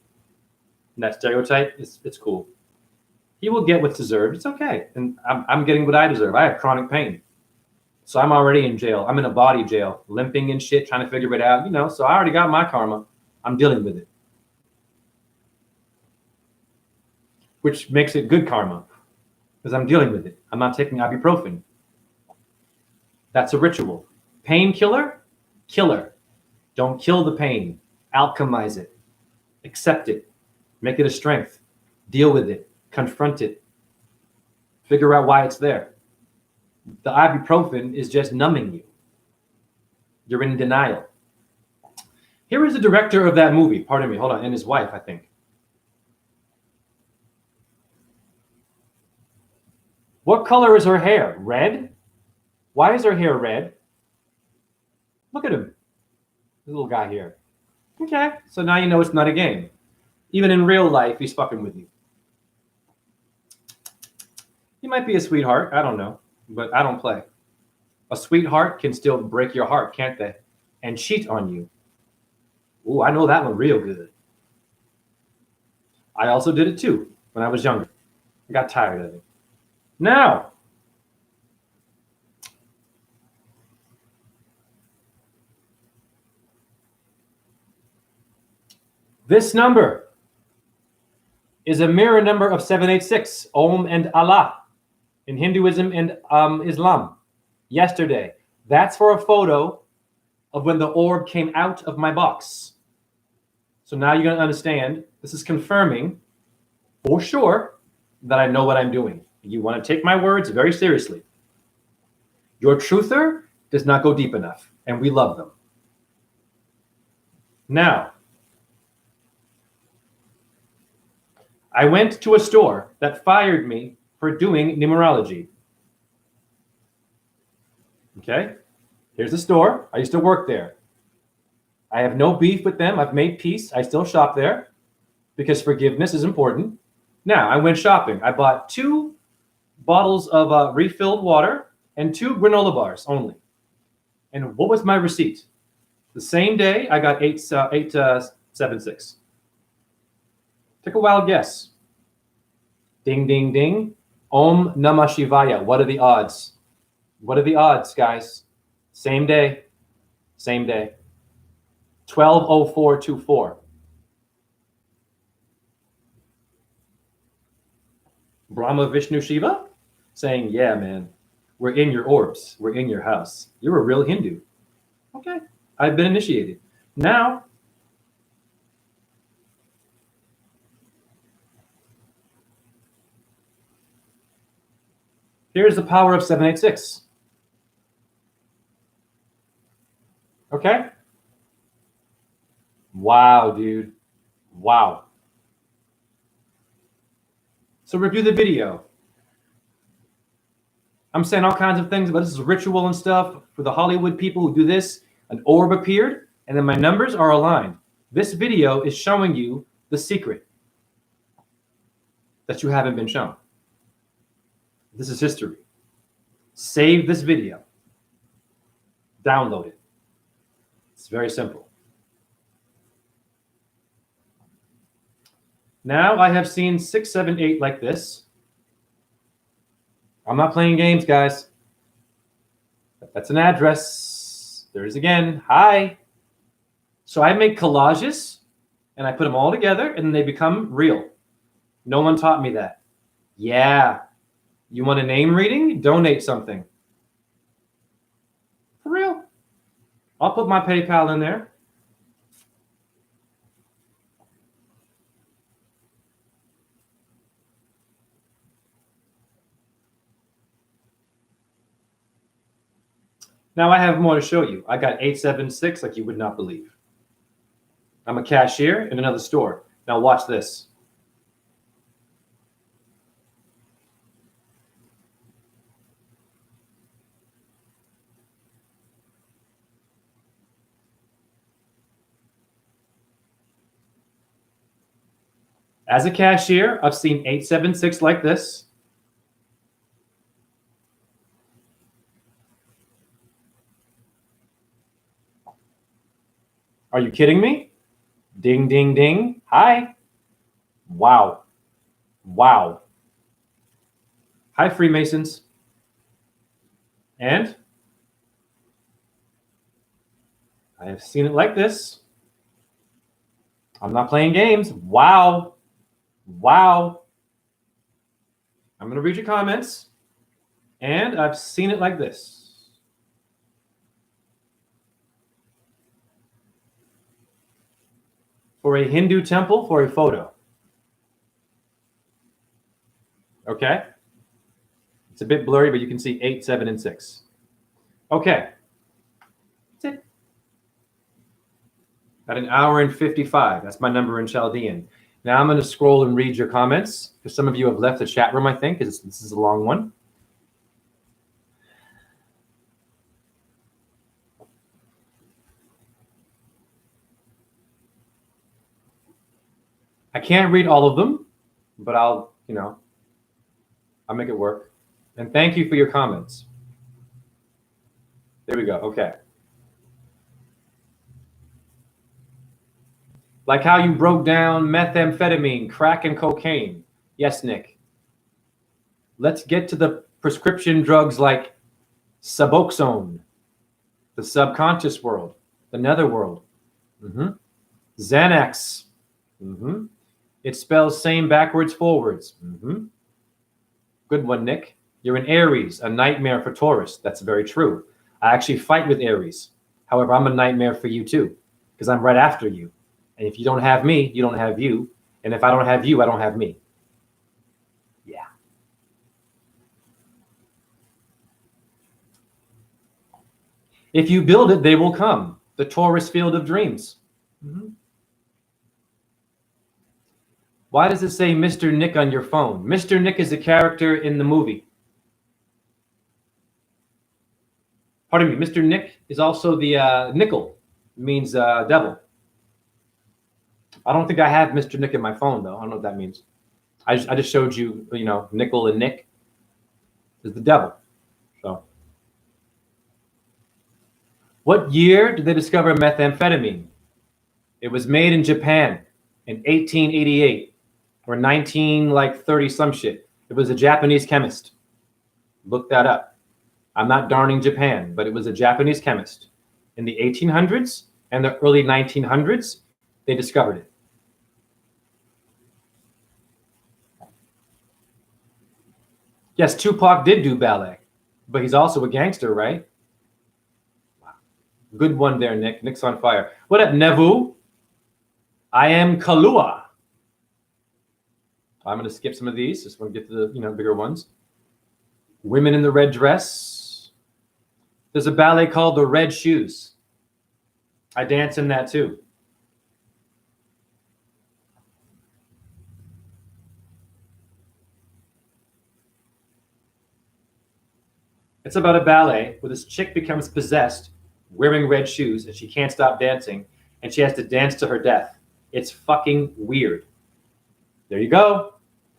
And that stereotype, it's cool. He will get what's deserved. It's okay. And I'm getting what I deserve. I have chronic pain. So I'm already in jail. I'm in a body jail, limping and shit, trying to figure it out. So I already got my karma. I'm dealing with it. Which makes it good karma, because I'm dealing with it. I'm not taking ibuprofen. That's a ritual. Painkiller, killer. Don't kill the pain. Alchemize it. Accept it. Make it a strength. Deal with it. Confront it. Figure out why it's there. The ibuprofen is just numbing you. You're in denial. Here is the director of that movie. Pardon me. Hold on. And his wife, I think. What color is her hair? Red? Why is her hair red? Look at him. This little guy here. Okay. So now you know it's not a game. Even in real life, he's fucking with you. He might be a sweetheart. I don't know. But I don't play. A sweetheart can still break your heart, can't they? And cheat on you. Ooh, I know that one real good. I also did it too when I was younger. I got tired of it. Now, this number is a mirror number of 786, Om and Allah, in Hinduism and Islam. Yesterday. That's for a photo of when the orb came out of my box. So now you're going to understand, this is confirming for sure that I know what I'm doing. You want to take my words very seriously. Your truther does not go deep enough, and we love them. Now, I went to a store that fired me for doing numerology. Okay, here's the store. I used to work there. I have no beef with them. I've made peace. I still shop there because forgiveness is important. Now, I went shopping. I bought 2 bottles of refilled water and 2 granola bars only. And what was my receipt? The same day, I got 876. Take a wild guess. Ding, ding, ding. Om Namah Shivaya. What are the odds? What are the odds, guys? Same day. Same day. 120424. Brahma Vishnu Shiva saying, yeah, man, we're in your orbs. We're in your house. You're a real Hindu. Okay. I've been initiated. Now, here's the power of 786. Okay? Wow, dude. Wow. So review the video. I'm saying all kinds of things, but this is ritual and stuff. For the Hollywood people who do this, an orb appeared, and then my numbers are aligned. This video is showing you the secret that you haven't been shown. This is history. Save this video. Download it. It's very simple. Now I have seen 6, 7, 8 like this. I'm not playing games, guys. That's an address. There it is again. Hi. So I make collages and I put them all together and they become real. No one taught me that. Yeah. You want a name reading? Donate something. For real. I'll put my PayPal in there. Now I have more to show you. I got 876 like you would not believe. I'm a cashier in another store. Now watch this. As a cashier, I've seen 876 like this. Are you kidding me? Ding, ding, ding. Hi. Wow. Wow. Hi, Freemasons. And I have seen it like this. I'm not playing games. Wow. Wow. I'm going to read your comments. And I've seen it like this. For a Hindu temple, for a photo. Okay. It's a bit blurry, but you can see 8, 7, and 6. Okay. That's it. At an hour and 55. That's my number in Chaldean. Now I'm going to scroll and read your comments, because some of you have left the chat room, I think, because this is a long one. I can't read all of them, but I'll make it work. And thank you for your comments. There we go. Okay. Like how you broke down methamphetamine, crack, and cocaine. Yes, Nick. Let's get to the prescription drugs like Suboxone, the subconscious world, the netherworld. Xanax. It spells same backwards, forwards. Good one, Nick. You're an Aries, a nightmare for Taurus. That's very true. I actually fight with Aries. However, I'm a nightmare for you too, because I'm right after you. And if you don't have me, you don't have you. And if I don't have you, I don't have me. Yeah. If you build it, they will come. The Taurus field of dreams. Why does it say Mr. Nick on your phone? Mr. Nick is a character in the movie. Pardon me, Mr. Nick is also the nickel, means devil. I don't think I have Mr. Nick in my phone, though. I don't know what that means. I just showed you, nickel and Nick is the devil. So, what year did they discover methamphetamine? It was made in Japan in 1888 or 30 some shit. It was a Japanese chemist. Look that up. I'm not darning Japan, but it was a Japanese chemist. In the 1800s and the early 1900s, they discovered it. Yes, Tupac did do ballet, but he's also a gangster, right? Wow. Good one there, Nick. Nick's on fire. What up, Nevu? I am Kalua. I'm going to skip some of these. Just want to get to the bigger ones. Women in the red dress. There's a ballet called The Red Shoes. I dance in that too. It's about a ballet where this chick becomes possessed wearing red shoes and she can't stop dancing and she has to dance to her death. It's fucking weird. There you go.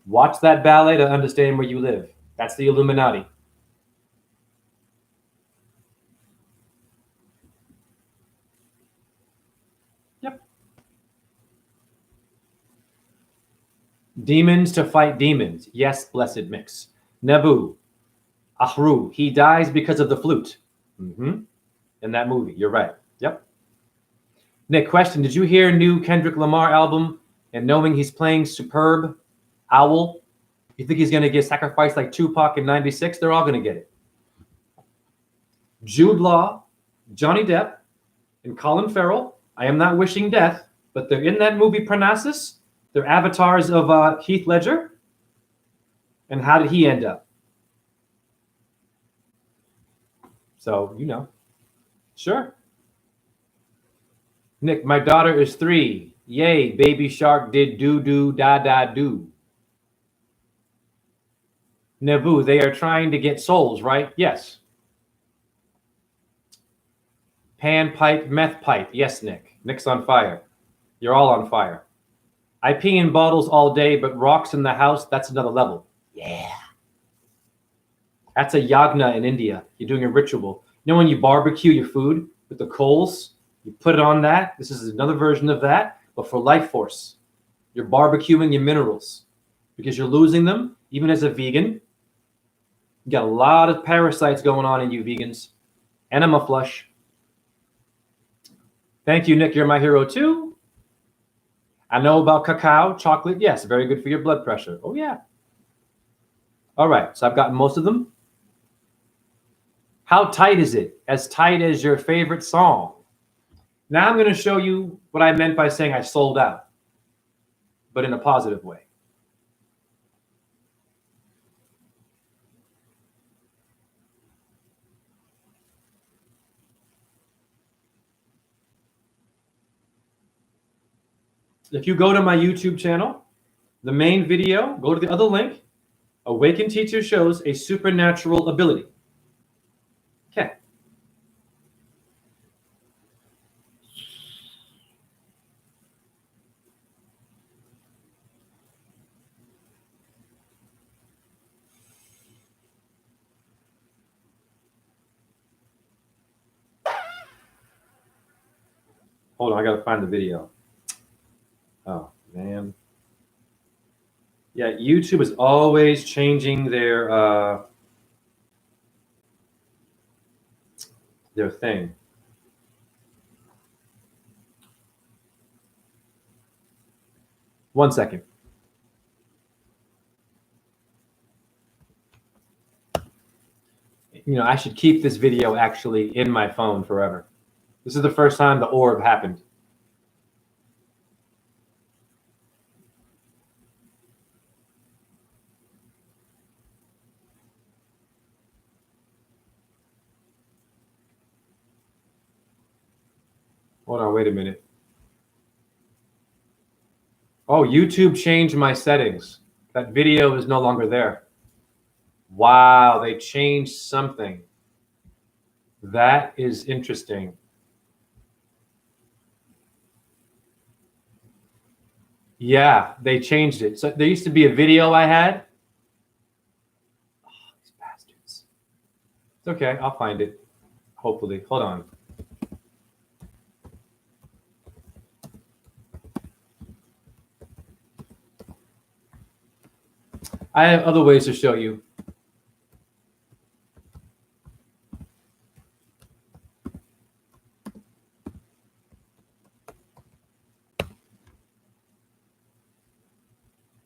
Watch that ballet to understand where you live. That's the Illuminati. Yep. Demons to fight demons. Yes, blessed mix. Nebu. Ahru. He dies because of the flute. In that movie. You're right. Yep. Nick, question. Did you hear new Kendrick Lamar album and knowing he's playing Superb Owl? You think he's going to get sacrificed like Tupac in 96? They're all going to get it. Jude Law, Johnny Depp, and Colin Farrell. I am not wishing death, but they're in that movie Parnassus. They're avatars of Heath Ledger. And how did he end up? So, Sure. Nick, my daughter is 3. Yay, baby shark did do. Nebu, they are trying to get souls, right? Yes. Pan pipe, meth pipe. Yes, Nick. Nick's on fire. You're all on fire. I pee in bottles all day, but rocks in the house, that's another level. Yeah. That's a yagna in India. You're doing a ritual. When you barbecue your food with the coals, you put it on that. This is another version of that, but for life force. You're barbecuing your minerals because you're losing them, even as a vegan. You got a lot of parasites going on in you vegans. Enema flush. Thank you, Nick. You're my hero too. I know about cacao, chocolate. Yes, very good for your blood pressure. Oh, yeah. All right, so I've gotten most of them. How tight is it? As tight as your favorite song. Now I'm going to show you what I meant by saying I sold out, but in a positive way. If you go to my YouTube channel, the main video, go to the other link, Awakened Teacher shows a supernatural ability. Okay. Hold on, I gotta find the video. Oh, man. Yeah, YouTube is always changing their thing. One second. You know, I should keep this video actually in my phone forever. This is the first time the orb happened. Hold on, wait a minute. Oh, YouTube changed my settings. That video is no longer there. Wow, they changed something. That is interesting. Yeah, they changed it. So there used to be a video I had. Oh, these bastards. It's okay, I'll find it. Hopefully. Hold on. I have other ways to show you.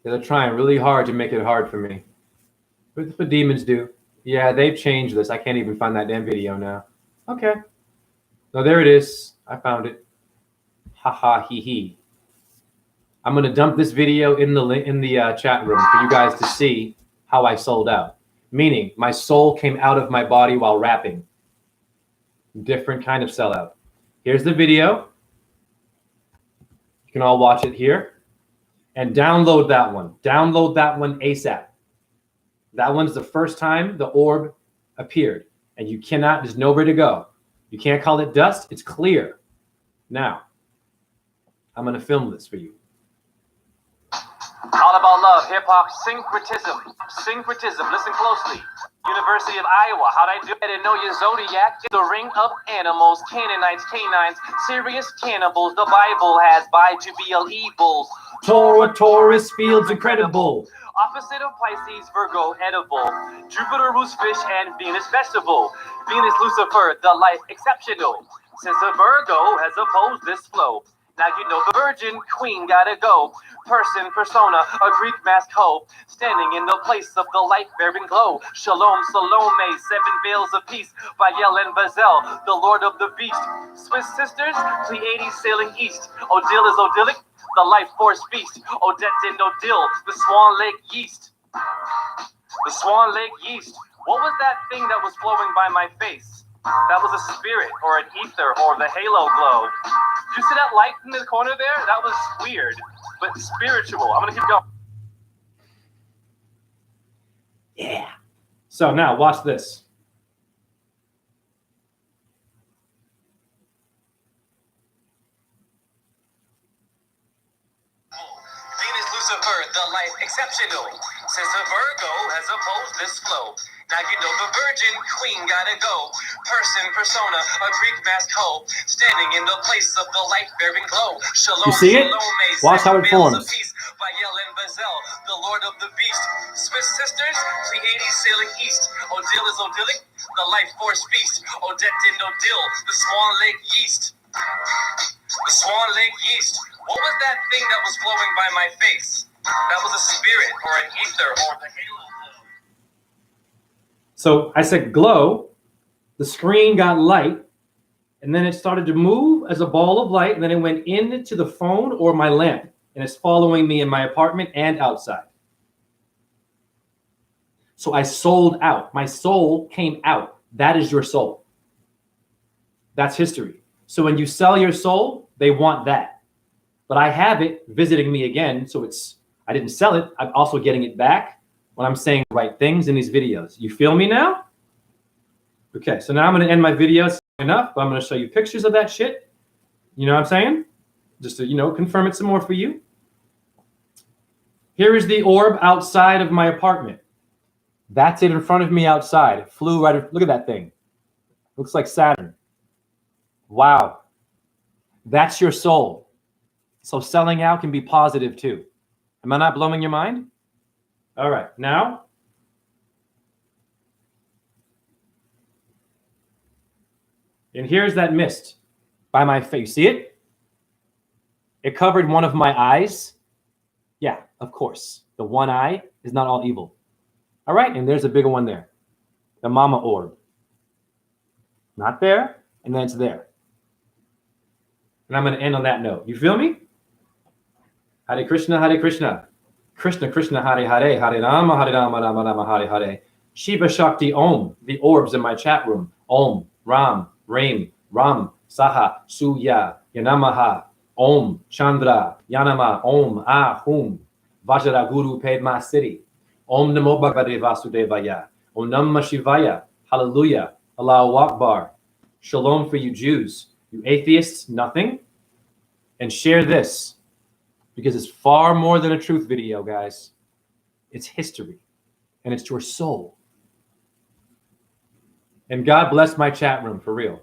They're trying really hard to make it hard for me. That's what demons do. Yeah, they've changed this. I can't even find that damn video now. Okay. No, there it is. I found it. Ha ha he he. I'm gonna dump this video in the chat room for you guys to see how I sold out. Meaning, my soul came out of my body while rapping. Different kind of sellout. Here's the video. You can all watch it here. And download that one. Download that one ASAP. That one's the first time the orb appeared. And you cannot, there's nowhere to go. You can't call it dust. It's clear. Now, I'm going to film this for you. All about love, hip-hop, syncretism. Syncretism, listen closely. University of Iowa, how'd I do it? I didn't know your zodiac. The ring of animals, Canaanites, canines, serious cannibals. The Bible has by to be evils. Torah, Taurus, fields incredible. Opposite of Pisces, Virgo, edible. Jupiter, rules fish, and Venus, vegetable. Venus, Lucifer, the life exceptional. Since a Virgo has opposed this flow. Now you know the virgin queen gotta go. Person, persona, a Greek mask hoe. Standing in the place of the light-bearing glow. Shalom, Salome, seven veils of peace. Baal and Bazel, the lord of the beast. Swiss sisters, Pleiades sailing east. Odile is Odilic, the life force feast. Odette and Odile, the Swan Lake yeast. The Swan Lake yeast. What was that thing that was flowing by my face? That was a spirit or an ether or the halo glow. You see that light in the corner there? That was weird, but spiritual. I'm gonna keep going. Yeah. So now watch this. Venus, Lucifer, the life exceptional. Since a Virgo has opposed this flow. Now you know the virgin queen gotta go. Person, persona, a Greek mask hoe. Standing in the place of the light-bearing glow. Shalom, You see it? Salome, Watch how it forms. of peace. Baal and Bazel, the lord of the beast. Swiss sisters, Pleiades sailing east. Odile is Odilic, the life force feast. Odette and Odile, the Swan Lake yeast. The Swan Lake yeast. What was that thing that was flowing by my face? That was a spirit or an ether or the halo. So I said glow, the screen got light, And then it started to move as a ball of light, and then it went into the phone or my lamp, and it's following me in my apartment and outside. So I sold out. My soul came out. That is your soul. That's history. So when you sell your soul, they want that. But I have it visiting me again, so I didn't sell it. I'm also getting it back when I'm saying the right things in these videos. You feel me now? Okay, so now I'm going to end my video. Enough, but I'm going to show you pictures of that shit. You know what I'm saying? Just to, confirm it some more for you. Here is the orb outside of my apartment. That's it in front of me outside. It flew right. Look at that thing. Looks like Saturn. Wow. That's your soul. So selling out can be positive too. Am I not blowing your mind? All right. Now, and here's that mist by my face. See it? It covered one of my eyes. Yeah, of course. The one eye is not all evil. All right, and there's a bigger one there. The mama orb. Not there, and then it's there. And I'm going to end on that note. You feel me? Hare Krishna, Hare Krishna. Krishna, Krishna, Hare Hare. Hare Rama, Hare Rama, Rama Rama, Hare Hare. Shiva Shakti Om. The orbs in my chat room. Om, Ram, Ram, Ram, Saha, Suya, Yanamaha, Om, Chandra, Yanama, Om, Ahum, Vajra Guru Padma Siddhi, Om Namo Bhagavate Vasudevaya, Om Namah Shivaya, Hallelujah, Allahu Akbar, Shalom for you Jews, you atheists, nothing, and share this, because it's far more than a truth video, guys. It's history, and it's your soul. And God bless my chat room, for real.